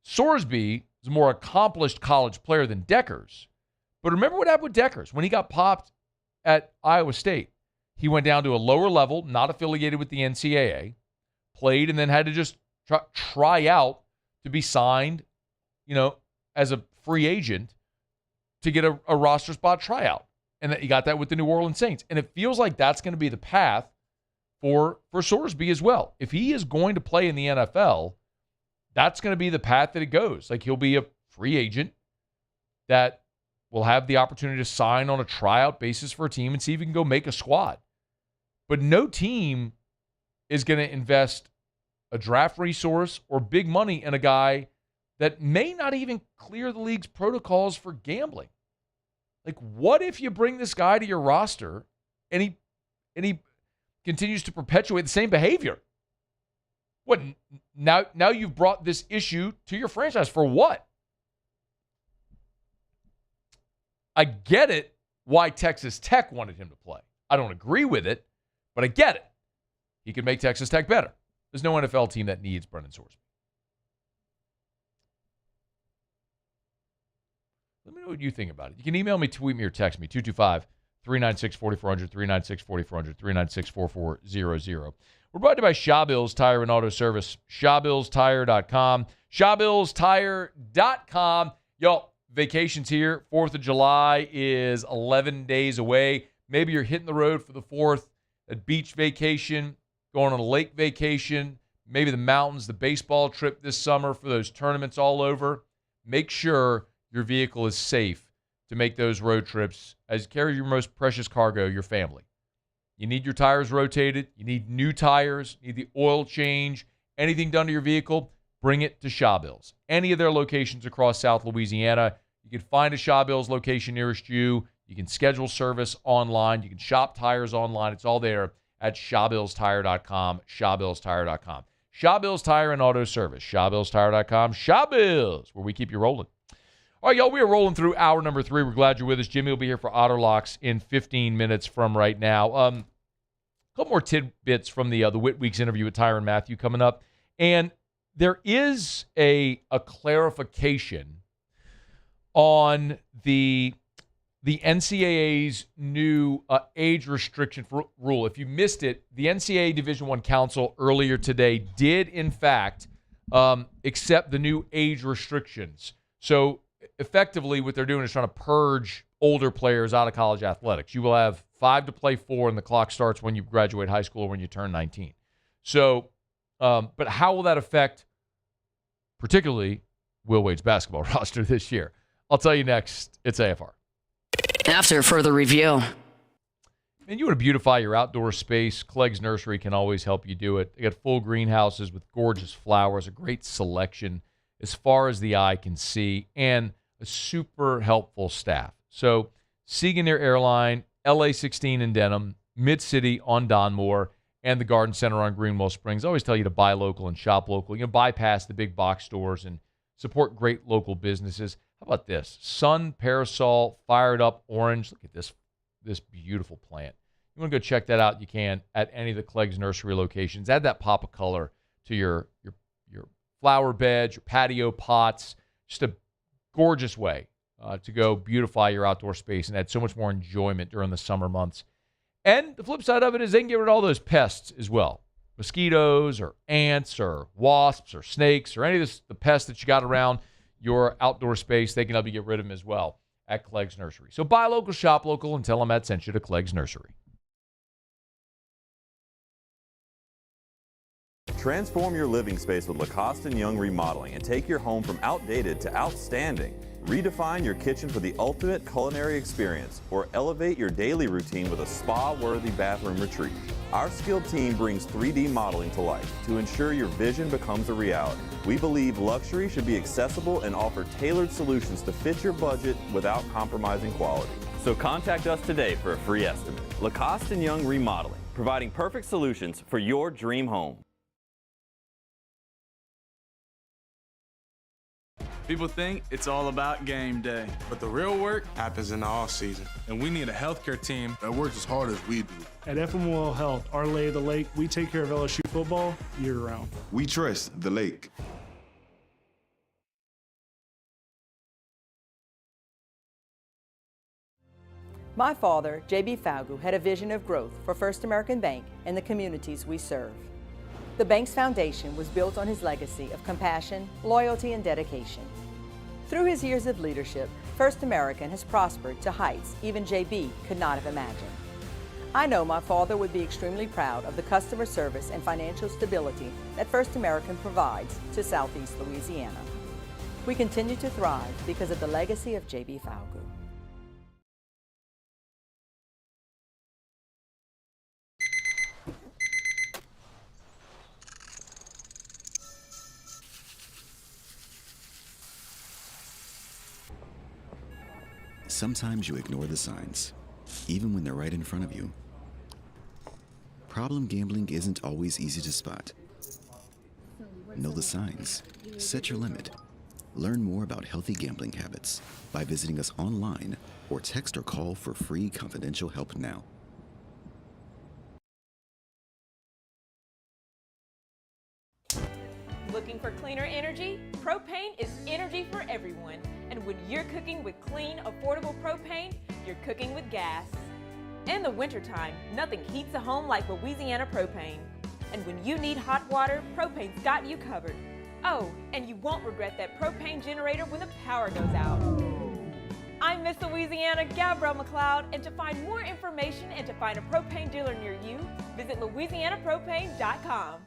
Sorsby is a more accomplished college player than Deckers. But remember what happened with Deckers when he got popped at Iowa State. He went down to a lower level, not affiliated with the NCAA, played, and then had to just try out to be signed, as a free agent to get a roster spot tryout. And he got that with the New Orleans Saints. And it feels like that's going to be the path for Sorsby as well. If he is going to play in the NFL, that's going to be the path that it goes. Like, he'll be a free agent that will have the opportunity to sign on a tryout basis for a team and see if he can go make a squad. But no team is going to invest a draft resource or big money in a guy that may not even clear the league's protocols for gambling. Like, what if you bring this guy to your roster and he continues to perpetuate the same behavior? What, now you've brought this issue to your franchise for what? I get it why Texas Tech wanted him to play. I don't agree with it, but I get it. He could make Texas Tech better. There's no NFL team that needs Brendan Sorsby. Let me know what you think about it. You can email me, tweet me, or text me, 396-4400, 396-4400, 396-4400. We're brought to you by Shawbills Tire and Auto Service. ShawBillsTire.com. ShawBillsTire.com. Yo, vacation's here. 4th of July is 11 days away. Maybe you're hitting the road for the 4th, a beach vacation, going on a lake vacation, maybe the mountains, the baseball trip this summer for those tournaments all over. Make sure your vehicle is safe to make those road trips as you carry your most precious cargo, your family. You need your tires rotated. You need new tires. You need the oil change. Anything done to your vehicle, bring it to Shawbills. Any of their locations across South Louisiana. You can find a Shawbills location nearest you. You can schedule service online. You can shop tires online. It's all there at ShawBillsTire.com, ShawBillsTire.com. Shawbills Tire and Auto Service, ShawBillsTire.com, Shawbills, where we keep you rolling. All right, y'all, we are rolling through hour number 3. We're glad you're with us. Jimmy will be here for Auto Locks in 15 minutes from right now. A couple more tidbits from the Whit Weeks interview with Tyrann Mathieu coming up. And there is a clarification on the NCAA's new age restriction rule. If you missed it, the NCAA Division I Council earlier today did, in fact, accept the new age restrictions. So effectively, what they're doing is trying to purge older players out of college athletics. You will have 5 to play 4, and the clock starts when you graduate high school or when you turn 19. So, but how will that affect particularly Will Wade's basketball roster this year? I'll tell you next. It's AFR. After further review. And you want to beautify your outdoor space, Clegg's Nursery can always help you do it. They got full greenhouses with gorgeous flowers, a great selection as far as the eye can see, and a super helpful staff. So Seaganeer Airline, LA16 in Denham, Mid-City on Donmore, and the Garden Center on Greenwell Springs. I always tell you to buy local and shop local. You know, bypass the big box stores and support great local businesses. How about this? Sun Parasol Fired Up Orange. Look at this beautiful plant. You want to go check that out, you can at any of the Clegg's Nursery locations. Add that pop of color to your flower beds, your patio pots. Just a gorgeous way to go beautify your outdoor space and add so much more enjoyment during the summer months. And the flip side of it is they can get rid of all those pests as well. Mosquitoes or ants or wasps or snakes or any of the pests that you got around your outdoor space, they can help you get rid of them as well at Clegg's Nursery. So buy local, shop local, and tell them Matt sent you to Clegg's Nursery. Transform your living space with Lacoste & Young Remodeling and take your home from outdated to outstanding. Redefine your kitchen for the ultimate culinary experience or elevate your daily routine with a spa-worthy bathroom retreat. Our skilled team brings 3D modeling to life to ensure your vision becomes a reality. We believe luxury should be accessible and offer tailored solutions to fit your budget without compromising quality. So contact us today for a free estimate. Lacoste & Young Remodeling, providing perfect solutions for your dream home. People think it's all about game day, but the real work happens in the off season. And we need a healthcare team that works as hard as we do. At FML Health, our lay of the lake, we take care of LSU football year round. We trust the lake. My father, J.B. Falgu, had a vision of growth for First American Bank and the communities we serve. The bank's foundation was built on his legacy of compassion, loyalty, and dedication. Through his years of leadership, First American has prospered to heights even J.B. could not have imagined. I know my father would be extremely proud of the customer service and financial stability that First American provides to Southeast Louisiana. We continue to thrive because of the legacy of J.B. Falgu. Sometimes you ignore the signs, even when they're right in front of you. Problem gambling isn't always easy to spot. Know the signs. Set your limit. Learn more about healthy gambling habits by visiting us online or text or call for free confidential help now. Looking for cleaner energy? Propane is energy for everyone. And when you're cooking with clean, affordable propane, you're cooking with gas. In the wintertime, nothing heats a home like Louisiana propane. And when you need hot water, propane's got you covered. Oh, and you won't regret that propane generator when the power goes out. I'm Miss Louisiana, Gabrielle McLeod, and to find more information and to find a propane dealer near you, visit louisianapropane.com.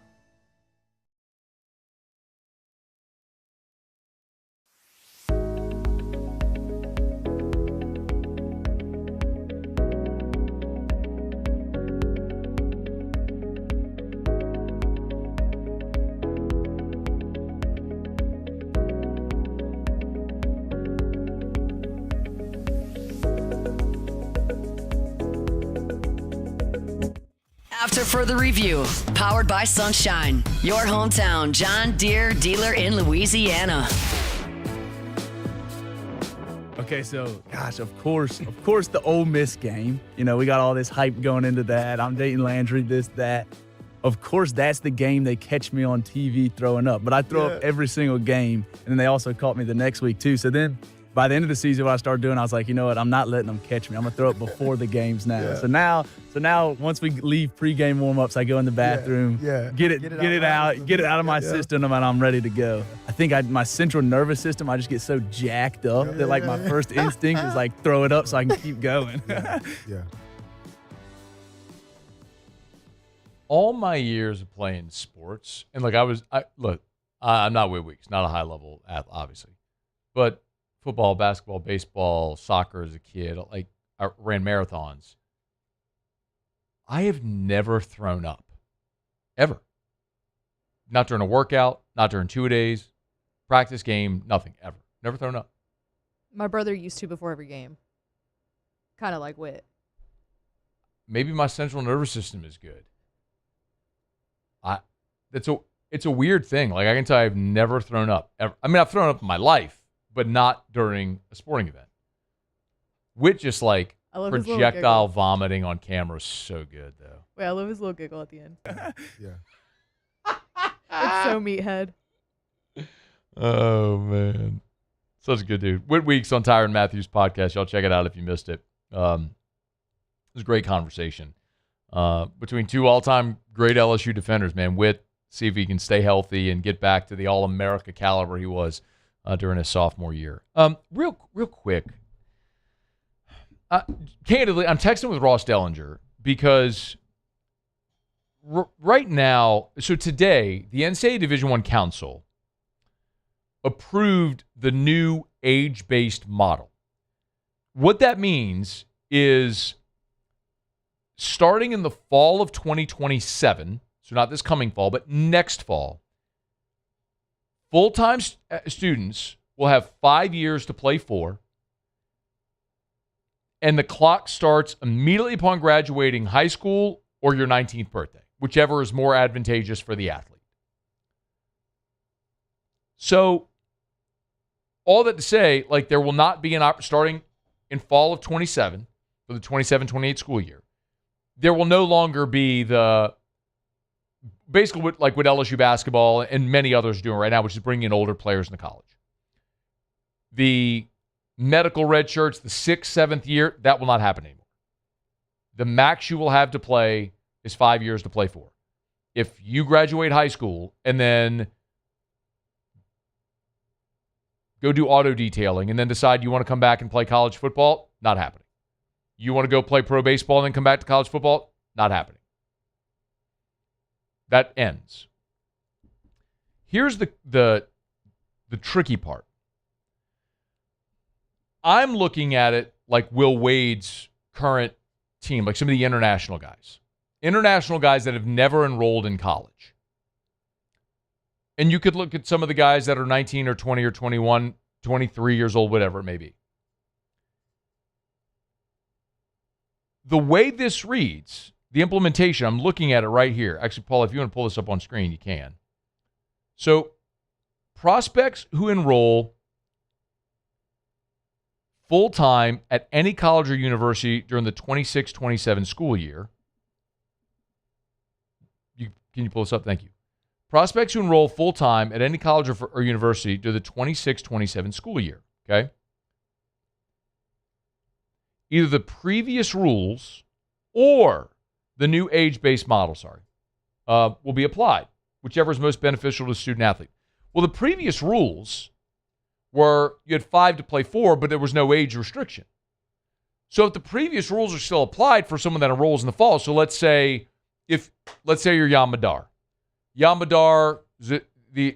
After further review, powered by Sunshine, your hometown John Deere dealer in Louisiana. Okay, so gosh, of course, the Ole Miss game. You know, we got all this hype going into that. I'm dating Landry, this, that. Of course, that's the game they catch me on TV throwing up. But I throw up every single game, and then they also caught me the next week too. So then, by the end of the season, what I started doing, I was like, you know what? I'm not letting them catch me. I'm gonna throw it before the games now. Yeah. So now, once we leave pregame warm-ups, I go in the bathroom, get it out of my system, and I'm ready to go. I think my central nervous system, I just get so jacked up that like my first instinct is like throw it up so I can keep going. Yeah. All my years of playing sports, and like I'm not Whit Weeks, not a high level athlete, obviously, but football, basketball, baseball, soccer as a kid, like I ran marathons. I have never thrown up, ever. Not during a workout, not during 2-a-days, practice game, nothing, ever. Never thrown up. My brother used to before every game. Kind of like Whit. Maybe my central nervous system is good. It's a weird thing. Like I can tell you I've never thrown up, ever. I mean, I've thrown up in my life, but not during a sporting event. Whit just like projectile vomiting on camera is so good, though. Wait, I love his little giggle at the end. Yeah. It's so meathead. Oh, man. Such a good dude. Whit Weeks on Tyron Matthews podcast. Y'all check it out if you missed it. It was a great conversation between two all-time great LSU defenders, man. Whit, see if he can stay healthy and get back to the All-America caliber he was during his sophomore year. Real quick, candidly, I'm texting with Ross Dellinger because right now, so today, the NCAA Division I Council approved the new age-based model. What that means is starting in the fall of 2027, so not this coming fall, but next fall, full-time students will have 5 years to play for, and the clock starts immediately upon graduating high school or your 19th birthday, whichever is more advantageous for the athlete. So, all that to say, like there will not be starting in fall of 27 for the 27-28 school year, there will no longer be basically what LSU basketball and many others are doing right now, which is bringing in older players into college. The medical red shirts, the 6th, 7th year, that will not happen anymore. The max you will have to play is 5 years to play for. If you graduate high school and then go do auto detailing and then decide you want to come back and play college football, not happening. You want to go play pro baseball and then come back to college football, not happening. That ends. Here's the tricky part. I'm looking at it like Will Wade's current team, like some of the international guys. International guys that have never enrolled in college. And you could look at some of the guys that are 19 or 20 or 21, 23 years old, whatever it may be. The way this reads, the implementation, I'm looking at it right here. Actually, Paul, if you want to pull this up on screen, you can. So, prospects who enroll full-time at any college or university during the 26-27 school year. Can you pull this up? Thank you. Prospects who enroll full-time at any college or university during the 26-27 school year. Okay? Either the previous rules or the new age-based model, will be applied, whichever is most beneficial to the student athlete. Well, the previous rules were you had 5 to play 4, but there was no age restriction. So if the previous rules are still applied for someone that enrolls in the fall, so let's say you're Jan Madar. Jan Madar, the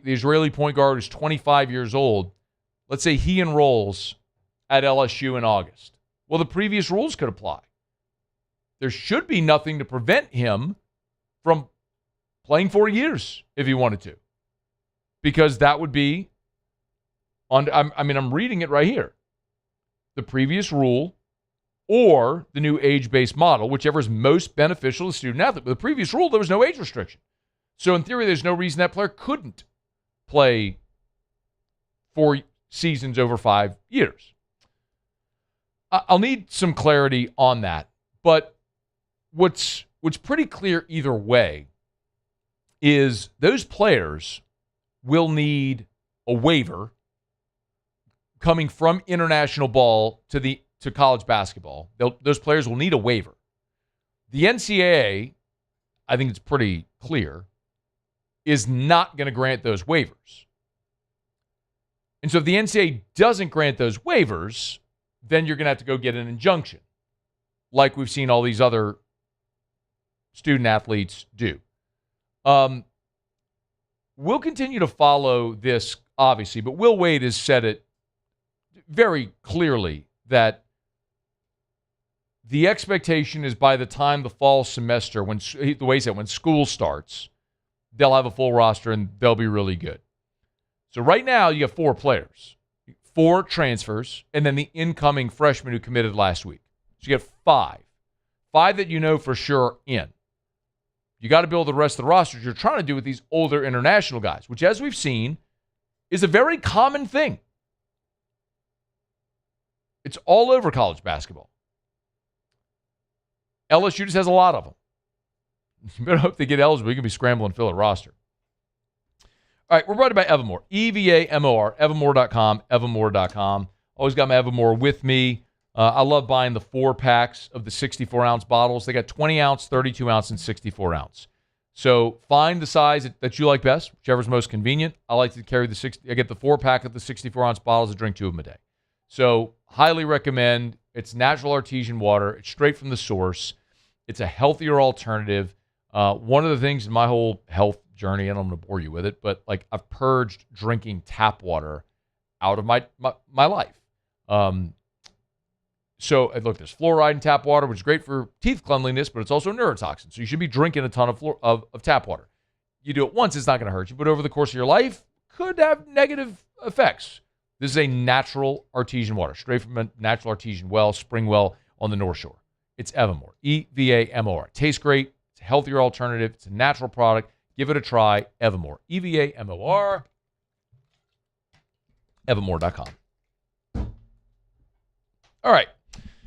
Israeli point guard, is 25 years old. Let's say he enrolls at LSU in August. Well, the previous rules could apply. There should be nothing to prevent him from playing 4 years if he wanted to, because that would be I'm reading it right here. The previous rule or the new age-based model, whichever is most beneficial to the student athlete. But the previous rule, there was no age restriction. So in theory, there's no reason that player couldn't play 4 seasons over 5 years. I'll need some clarity on that. But what's pretty clear either way is those players will need a waiver coming from international ball to college basketball. Those players will need a waiver. The NCAA, I think it's pretty clear, is not going to grant those waivers. And so if the NCAA doesn't grant those waivers, then you're going to have to go get an injunction, like we've seen all these other student athletes do. We'll continue to follow this, obviously, but Will Wade has said it very clearly that the expectation is by the time the fall semester, the way he said, when school starts, they'll have a full roster and they'll be really good. So right now you have 4 players, 4 transfers, and then the incoming freshman who committed last week. So you get 5. 5 that you know for sure are in. You got to build the rest of the rosters. You're trying to do with these older international guys, which, as we've seen, is a very common thing. It's all over college basketball. LSU just has a lot of them. You better hope they get eligible. You can be scrambling to fill a roster. All right, we're brought to you by Evermore. EVAMOR, evermore.com, evermore.com. Always got my Evermore with me. I love buying the 4-packs of the 64-ounce bottles. They got 20-ounce, 32-ounce, and 64-ounce. So find the size that you like best, whichever's most convenient. I like to carry I get the 4-pack of the 64-ounce bottles. I drink 2 of them a day. So highly recommend. It's natural artesian water. It's straight from the source. It's a healthier alternative. One of the things in my whole health journey, and I'm going to bore you with it, but like I've purged drinking tap water out of my life. So look, there's fluoride in tap water, which is great for teeth cleanliness, but it's also a neurotoxin. So you should be drinking a ton of tap water. You do it once, it's not going to hurt you, but over the course of your life, could have negative effects. This is a natural artesian water, straight from a natural artesian well, spring well on the North Shore. It's Evermore, EVAMOR. Tastes great. It's a healthier alternative. It's a natural product. Give it a try. Evermore, EVAMOR, evermore.com. All right.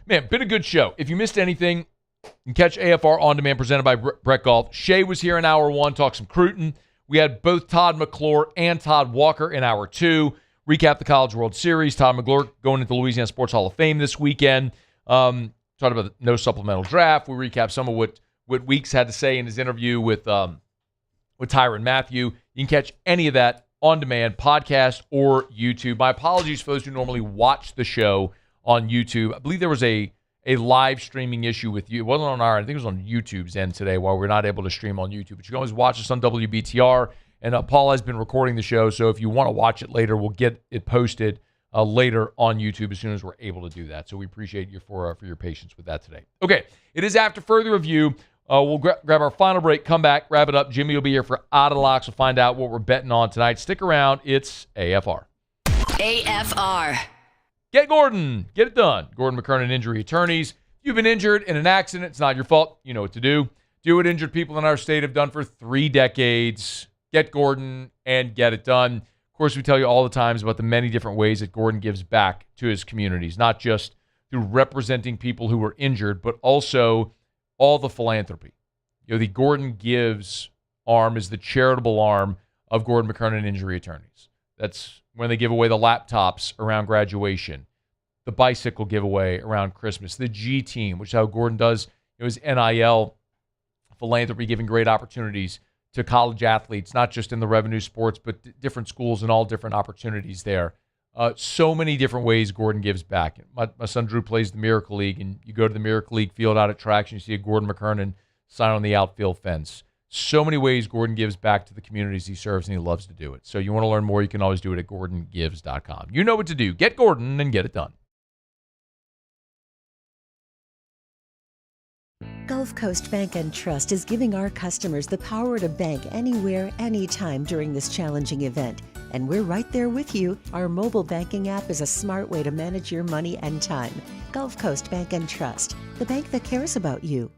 Man, been a good show. If you missed anything, you can catch AFR On Demand presented by Brett Golf. Shay was here in hour 1, talked some Cruton. We had both Todd McClure and Todd Walker in hour 2. Recap the College World Series. Todd McClure going into the Louisiana Sports Hall of Fame this weekend. Talked about the no supplemental draft. We recap some of what Weeks had to say in his interview with Tyrann Mathieu. You can catch any of that on demand, podcast or YouTube. My apologies for those who normally watch the show on YouTube. I believe there was a live streaming issue with you. It wasn't on our end. I think it was on YouTube's end today while we're not able to stream on YouTube. But you can always watch us on WBTR. And Paul has been recording the show, so if you want to watch it later, we'll get it posted later on YouTube as soon as we're able to do that. So we appreciate you for your patience with that today. Okay, it is after further review. We'll grab our final break, come back, wrap it up. Jimmy will be here for Out of the Locks. We'll find out what we're betting on tonight. Stick around. It's AFR. AFR. Get Gordon. Get it done. Gordon McKernan Injury Attorneys. You've been injured in an accident. It's not your fault. You know what to do. Do what injured people in our state have done for 3 decades. Get Gordon and get it done. Of course, we tell you all the times about the many different ways that Gordon gives back to his communities, not just through representing people who were injured, but also all the philanthropy. You know, the Gordon Gives arm is the charitable arm of Gordon McKernan Injury Attorneys. That's when they give away the laptops around graduation, the bicycle giveaway around Christmas, the G Team, which is how Gordon does It was NIL philanthropy, giving great opportunities to college athletes, not just in the revenue sports, but different schools and all different opportunities there. So many different ways Gordon gives back. My son Drew plays the Miracle League, and you go to the Miracle League field out at Traction, you see a Gordon McKernan sign on the outfield fence. So many ways Gordon gives back to the communities he serves, and he loves to do it. So you want to learn more, you can always do it at GordonGives.com. You know what to do. Get Gordon and get it done. Gulf Coast Bank and Trust is giving our customers the power to bank anywhere, anytime during this challenging event. And we're right there with you. Our mobile banking app is a smart way to manage your money and time. Gulf Coast Bank and Trust, the bank that cares about you.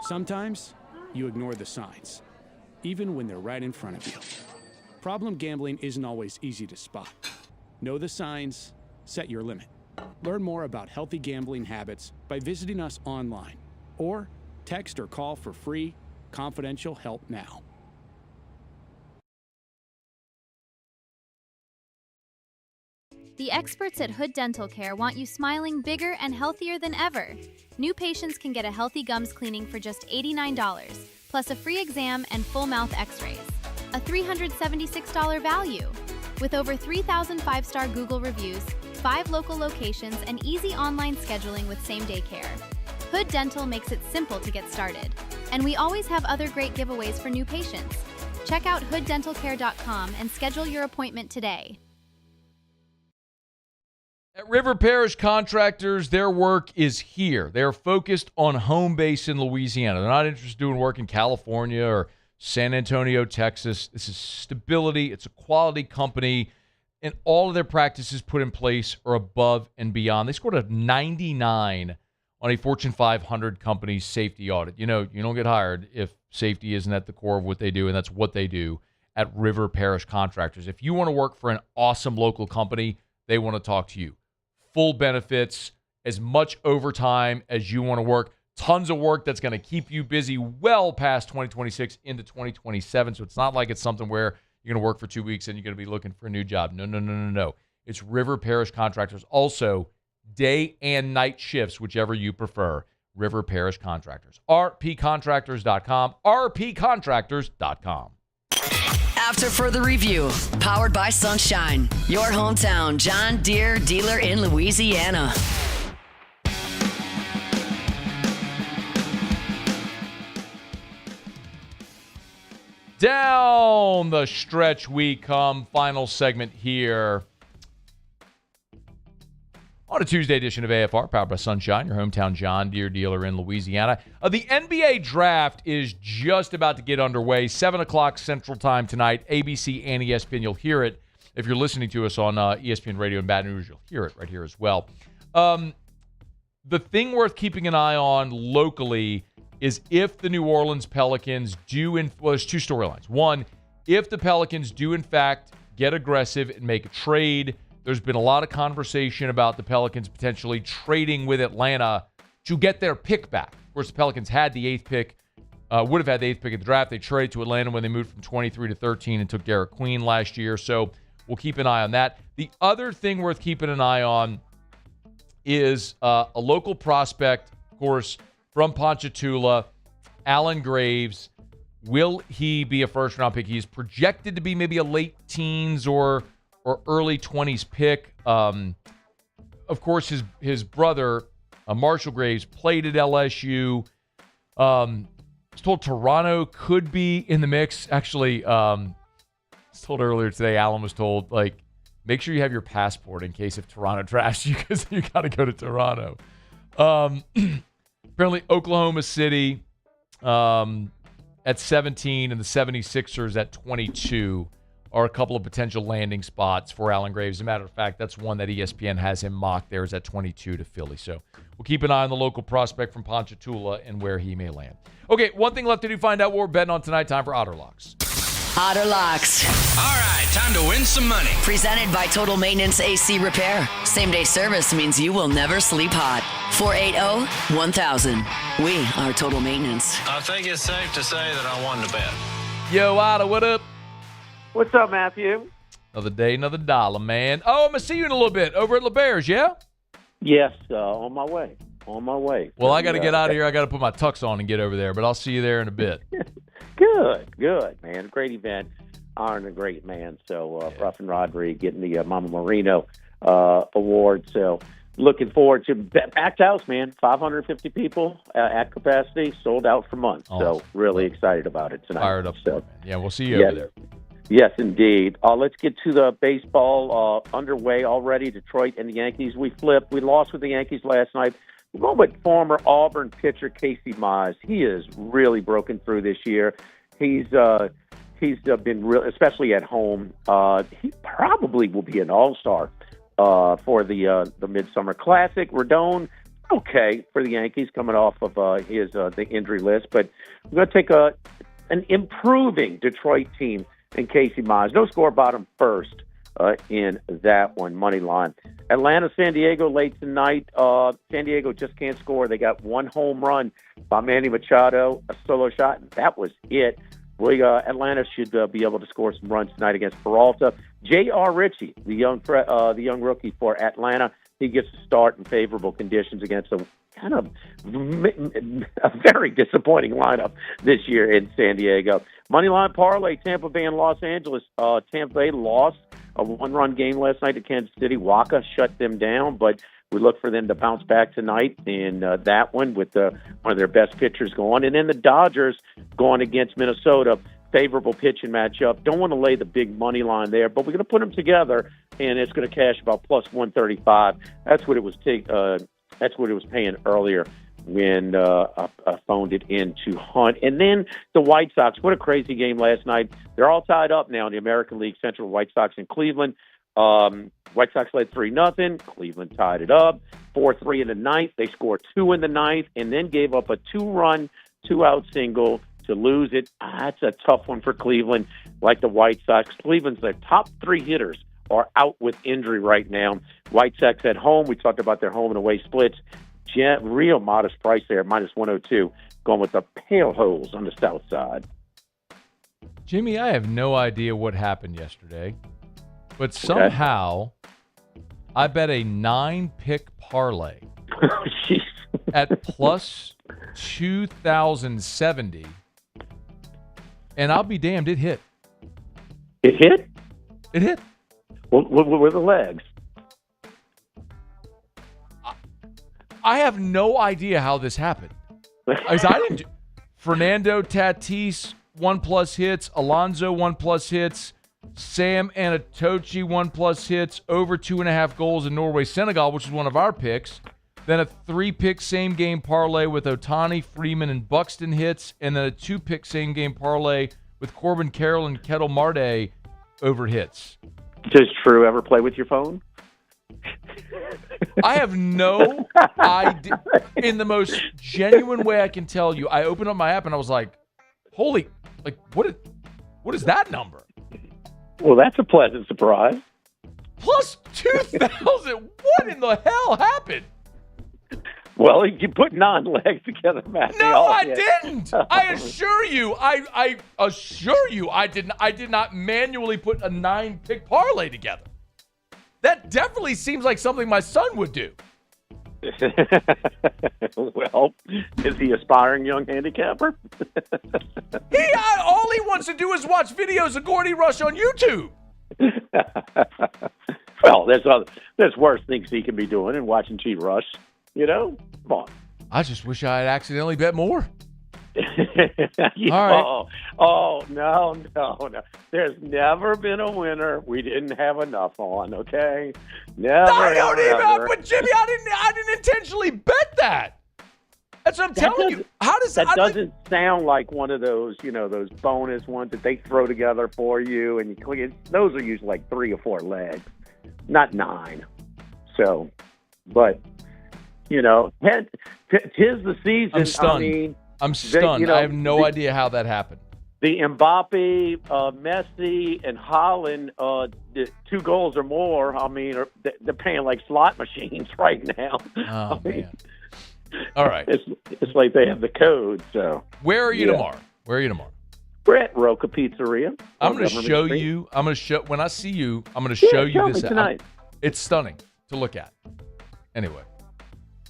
Sometimes you ignore the signs, even when they're right in front of you. Problem gambling isn't always easy to spot. Know the signs, set your limit. Learn more about healthy gambling habits by visiting us online or text or call for free, confidential help now. The experts at Hood Dental Care want you smiling bigger and healthier than ever. New patients can get a healthy gums cleaning for just $89, plus a free exam and full mouth x-rays. A $376 value. With over 3,000 five-star Google reviews, 5 local locations, and easy online scheduling with same-day care. Hood Dental makes it simple to get started. And we always have other great giveaways for new patients. Check out hooddentalcare.com and schedule your appointment today. At River Parish Contractors, their work is here. They're focused on home base in Louisiana. They're not interested in doing work in California or San Antonio, Texas. This is stability. It's a quality company, and all of their practices put in place are above and beyond. They scored a 99 on a Fortune 500 company's safety audit. You know, you don't get hired if safety isn't at the core of what they do, and that's what they do at River Parish Contractors. If you want to work for an awesome local company, they want to talk to you. Full benefits, as much overtime as you want to work, tons of work that's going to keep you busy well past 2026 into 2027. So it's not like it's something where you're going to work for 2 weeks and you're going to be looking for a new job. No. It's River Parish Contractors. Also, day and night shifts, whichever you prefer. River Parish Contractors. rpcontractors.com. rpcontractors.com. After further review, powered by Sunshine, your hometown John Deere dealer in Louisiana. Down the stretch we come. Final segment here on a Tuesday edition of AFR, powered by Sunshine, your hometown John Deere dealer in Louisiana. The NBA draft is just about to get underway. 7 o'clock Central Time tonight, ABC and ESPN. You'll hear it. If you're listening to us on ESPN Radio in Baton Rouge, you'll hear it right here as well. The thing worth keeping an eye on locally is if the New Orleans Pelicans well, there's 2 storylines. One, if the Pelicans do in fact get aggressive and make a trade. There's been a lot of conversation about the Pelicans potentially trading with Atlanta to get their pick back. Of course, the Pelicans had the 8th pick, would have had the 8th pick of the draft. They traded to Atlanta when they moved from 23 to 13 and took Derek Queen last year. So we'll keep an eye on that. The other thing worth keeping an eye on is a local prospect, of course, from Ponchatoula, Alan Graves. Will he be a first-round pick? He's projected to be maybe a late teens or early 20s pick. Of course, his brother, Marshall Graves, played at LSU. I was told Toronto could be in the mix. Actually, I was told earlier today, Alan was told, make sure you have your passport in case if Toronto drafts you, because you got to go to Toronto. Apparently, Oklahoma City at 17 and the 76ers at 22 are a couple of potential landing spots for Allen Graves. As a matter of fact, that's one that ESPN has him mocked there is at 22 to Philly. So we'll keep an eye on the local prospect from Ponchatoula and where he may land. Okay, one thing left to do, find out what we're betting on tonight. Time for Otter Locks. Otter Locks. All right, time to win some money. Presented by Total Maintenance AC Repair. Same-day service means you will never sleep hot. 480-1000. We are Total Maintenance. I think it's safe to say that I won the bet. Yo, Otter, what up? What's up, Matthew? Another day, another dollar, man. Oh, I'm going to see you in a little bit over at LeBear's, yeah? Yes, on my way. On my way. Well, I got to get out of here. I got to put my tux on and get over there, but I'll see you there in a bit. Good, man. Great event. Honoring a great man. So, Ruffin Rodri getting the Mama Marino award. So, looking forward to packed house, man. 550 people at capacity, sold out for months. Awesome. So, really excited about it tonight. Fired up. So, yeah, we'll see you over there. Yes, indeed. Let's get to the baseball underway already. Detroit and the Yankees. We flipped. We lost with the Yankees last night. We're going with former Auburn pitcher Casey Mize. He has really broken through this year. He's been real, especially at home. He probably will be an all-star for the Midsummer Classic. Rodon, okay for the Yankees, coming off of the injury list, but we're going to take an improving Detroit team in Casey Mize. No score bottom first in that one, money line. Atlanta, San Diego late tonight. San Diego just can't score. They got one home run by Manny Machado, a solo shot, and that was it. Atlanta should be able to score some runs tonight against Peralta. J.R. Ritchie, the young rookie for Atlanta, he gets to start in favorable conditions against a kind of a very disappointing lineup this year in San Diego. Moneyline parlay, Tampa Bay and Los Angeles. Tampa Bay lost a one-run game last night to Kansas City. Waka shut them down, but we look for them to bounce back tonight in that one with one of their best pitchers going. And then the Dodgers going against Minnesota. Favorable pitching matchup. Don't want to lay the big money line there, but we're going to put them together, and it's going to cash about plus 135. That's what it was. That's what it was paying earlier when I phoned it in to Hunt. And then the White Sox. What a crazy game last night. They're all tied up now in the American League Central. White Sox in Cleveland. White Sox led 3-0. Cleveland tied it up 4-3 in the ninth. They scored 2 in the ninth and then gave up a 2-run, 2-out single to lose it. That's a tough one for Cleveland, like the White Sox. Cleveland's their top 3 hitters are out with injury right now. White Sox at home. We talked about their home and away splits. Real modest price there, minus 102, going with the Pale Holes on the south side. Jimmy, I have no idea what happened yesterday, but somehow I bet a 9-pick parlay at plus 2,070, and I'll be damned, it hit. It hit? It hit. What were the legs? I have no idea how this happened. Fernando Tatis, 1+ hits. Alonso, 1+ hits. Sam Anatochi, 1+ hits. Over 2.5 goals in Norway, Senegal, which is one of our picks. Then a 3-pick same-game parlay with Ohtani, Freeman, and Buxton hits. And then a 2-pick same-game parlay with Corbin Carroll and Kettle Marte over hits. Does True ever play with your phone? I have no idea. In the most genuine way I can tell you, I opened up my app and I was like, holy, like, what is that number? Well, that's a pleasant surprise. Plus 2,000. What in the hell happened? Well, you put 9 legs together, Matt. No, I didn't. I assure you, I assure you, I did not manually put a 9-pick parlay together. That definitely seems like something my son would do. Well, is he aspiring young handicapper? All he wants to do is watch videos of Gordy Rush on YouTube. Well, there's worse things he can be doing than watching G Rush. You know, come on. I just wish I had accidentally bet more. All right. No. There's never been a winner we didn't have enough on, okay? Never. I don't ever. but Jimmy, I didn't intentionally bet that. That's what I'm telling you. How does that doesn't sound like one of those, those bonus ones that they throw together for you, and you click it. Those are usually like 3 or 4 legs, not 9. So, but tis the season. I'm stunned. I'm stunned. I have no idea how that happened. The Mbappe, Messi, and Haaland, the 2 goals or more. I mean, they're paying like slot machines right now. Oh man. All right. It's like they have the code. So where are you tomorrow? We're at Roca Pizzeria. I'm going to show you. When I see you. I'm going to show you this tonight. It's stunning to look at. Anyway.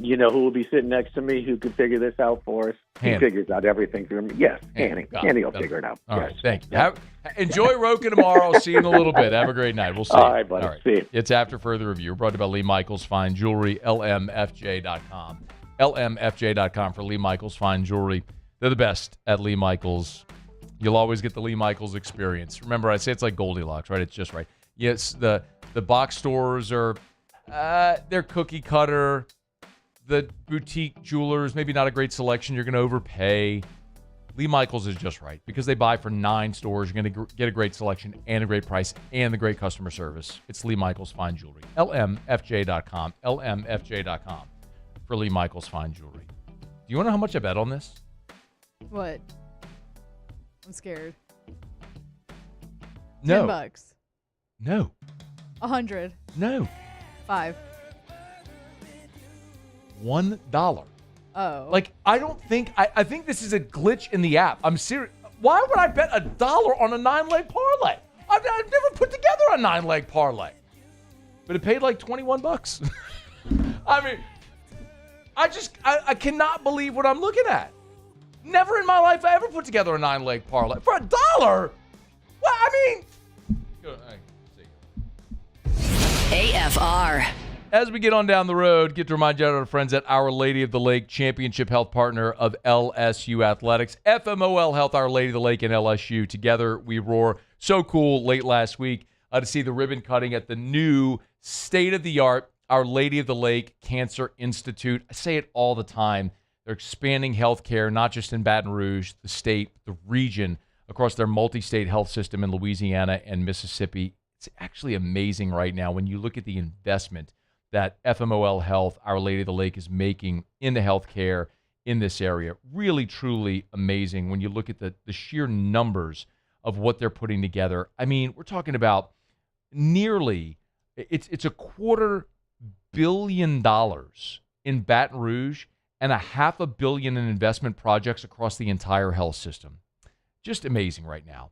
You know who will be sitting next to me who can figure this out for us? Hanny. He figures out everything for me. Yes, Hanny. Hanny will figure it out. All yes. right, thank you. Enjoy Roca tomorrow. See you in a little bit. Have a great night. We'll see you. All right, buddy. See you. It's After Further Review. Brought to you by Lee Michaels Fine Jewelry, LMFJ.com. LMFJ.com for Lee Michaels Fine Jewelry. They're the best at Lee Michaels. You'll always get the Lee Michaels experience. Remember, I say it's like Goldilocks, right? It's just right. Yes, the box stores are they're cookie cutter. The boutique jewelers, maybe not a great selection. You're going to overpay. Lee Michaels is just right because they buy for 9 stores. You're going to get a great selection and a great price and the great customer service. It's Lee Michaels Fine Jewelry. LMFJ.com. LMFJ.com for Lee Michaels Fine Jewelry. Do you want to know how much I bet on this? What? I'm scared. No. $10. No. 100. No. 5. $1. Oh. Like, I don't think, I think this is a glitch in the app. I'm serious. Why would I bet $1 on a 9-leg parlay? I've never put together a 9-leg parlay. But it paid like $21. I mean, I cannot believe what I'm looking at. Never in my life I ever put together a 9-leg parlay. For $1? Well, I mean. AFR. As we get on down the road, get to remind you of our friends at Our Lady of the Lake, championship health partner of LSU Athletics. FMOL Health, Our Lady of the Lake, and LSU. Together we roar. So cool late last week to see the ribbon cutting at the new state-of-the-art Our Lady of the Lake Cancer Institute. I say it all the time. They're expanding healthcare, not just in Baton Rouge, the state, the region, across their multi-state health system in Louisiana and Mississippi. It's actually amazing right now when you look at the investment that FMOL Health, Our Lady of the Lake, is making in the healthcare in this area. Really, truly amazing when you look at the sheer numbers of what they're putting together. I mean, we're talking about nearly, it's $250 million in Baton Rouge and $500 million in investment projects across the entire health system. Just amazing right now.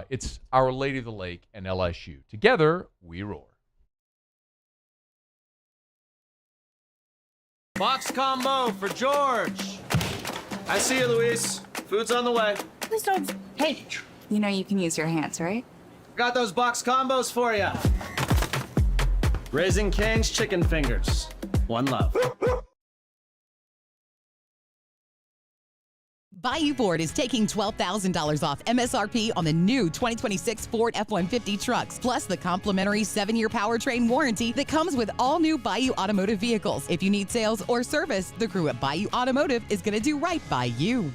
It's Our Lady of the Lake and LSU. Together, we roar. Box combo for George. I see you, Luis. Food's on the way. Please don't. Hey, you know you can use your hands, right? Got those box combos for you. Raising Cane's chicken fingers. One love. Bayou Ford is taking $12,000 off MSRP on the new 2026 Ford F-150 trucks, plus the complimentary 7-year powertrain warranty that comes with all new Bayou Automotive vehicles. If you need sales or service, the crew at Bayou Automotive is going to do right by you.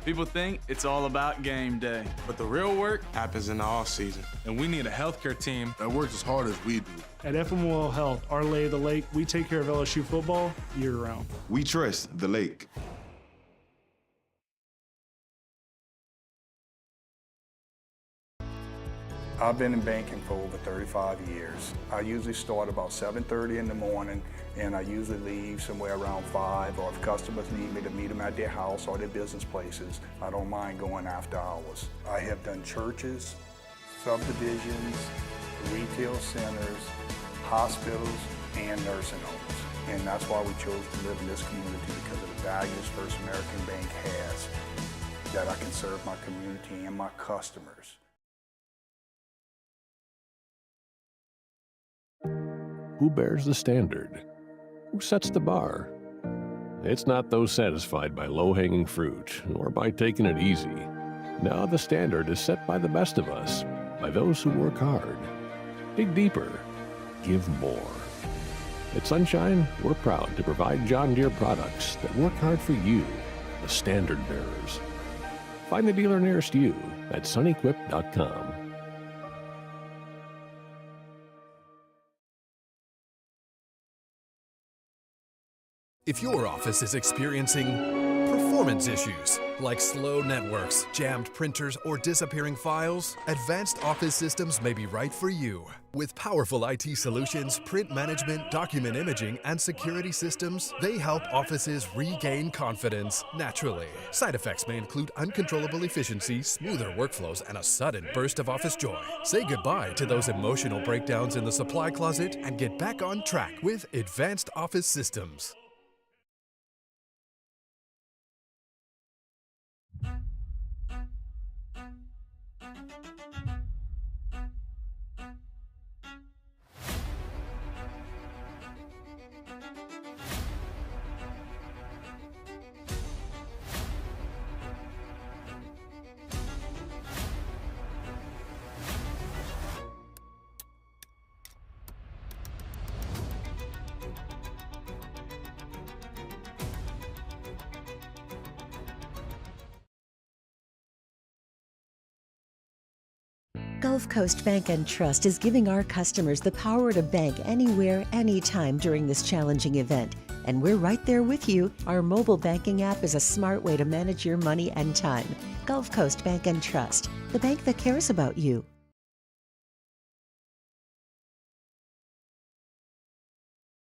People think it's all about game day, but the real work happens in the off season, and we need a healthcare team that works as hard as we do. At FMOL Health, Our Lady of the Lake, we take care of LSU football year-round. We trust the lake. I've been in banking for over 35 years. I usually start about 7:30 in the morning, and I usually leave somewhere around 5, or if customers need me to meet them at their house or their business places, I don't mind going after hours. I have done churches, subdivisions, retail centers, hospitals, and nursing homes. And that's why we chose to live in this community, because of the values First American Bank has, that I can serve my community and my customers. Who bears the standard? Who sets the bar? It's not those satisfied by low-hanging fruit or by taking it easy. Now the standard is set by the best of us, by those who work hard. Dig deeper. Give more. At Sunshine, we're proud to provide John Deere products that work hard for you, the standard bearers. Find the dealer nearest you at sunequip.com. If your office is experiencing performance issues like slow networks, jammed printers, or disappearing files, Advanced Office Systems may be right for you. With powerful IT solutions, print management, document imaging, and security systems, they help offices regain confidence naturally. Side effects may include uncontrollable efficiency, smoother workflows, and a sudden burst of office joy. Say goodbye to those emotional breakdowns in the supply closet and get back on track with Advanced Office Systems. Gulf Coast Bank and Trust is giving our customers the power to bank anywhere, anytime during this challenging event. And we're right there with you. Our mobile banking app is a smart way to manage your money and time. Gulf Coast Bank and Trust, the bank that cares about you.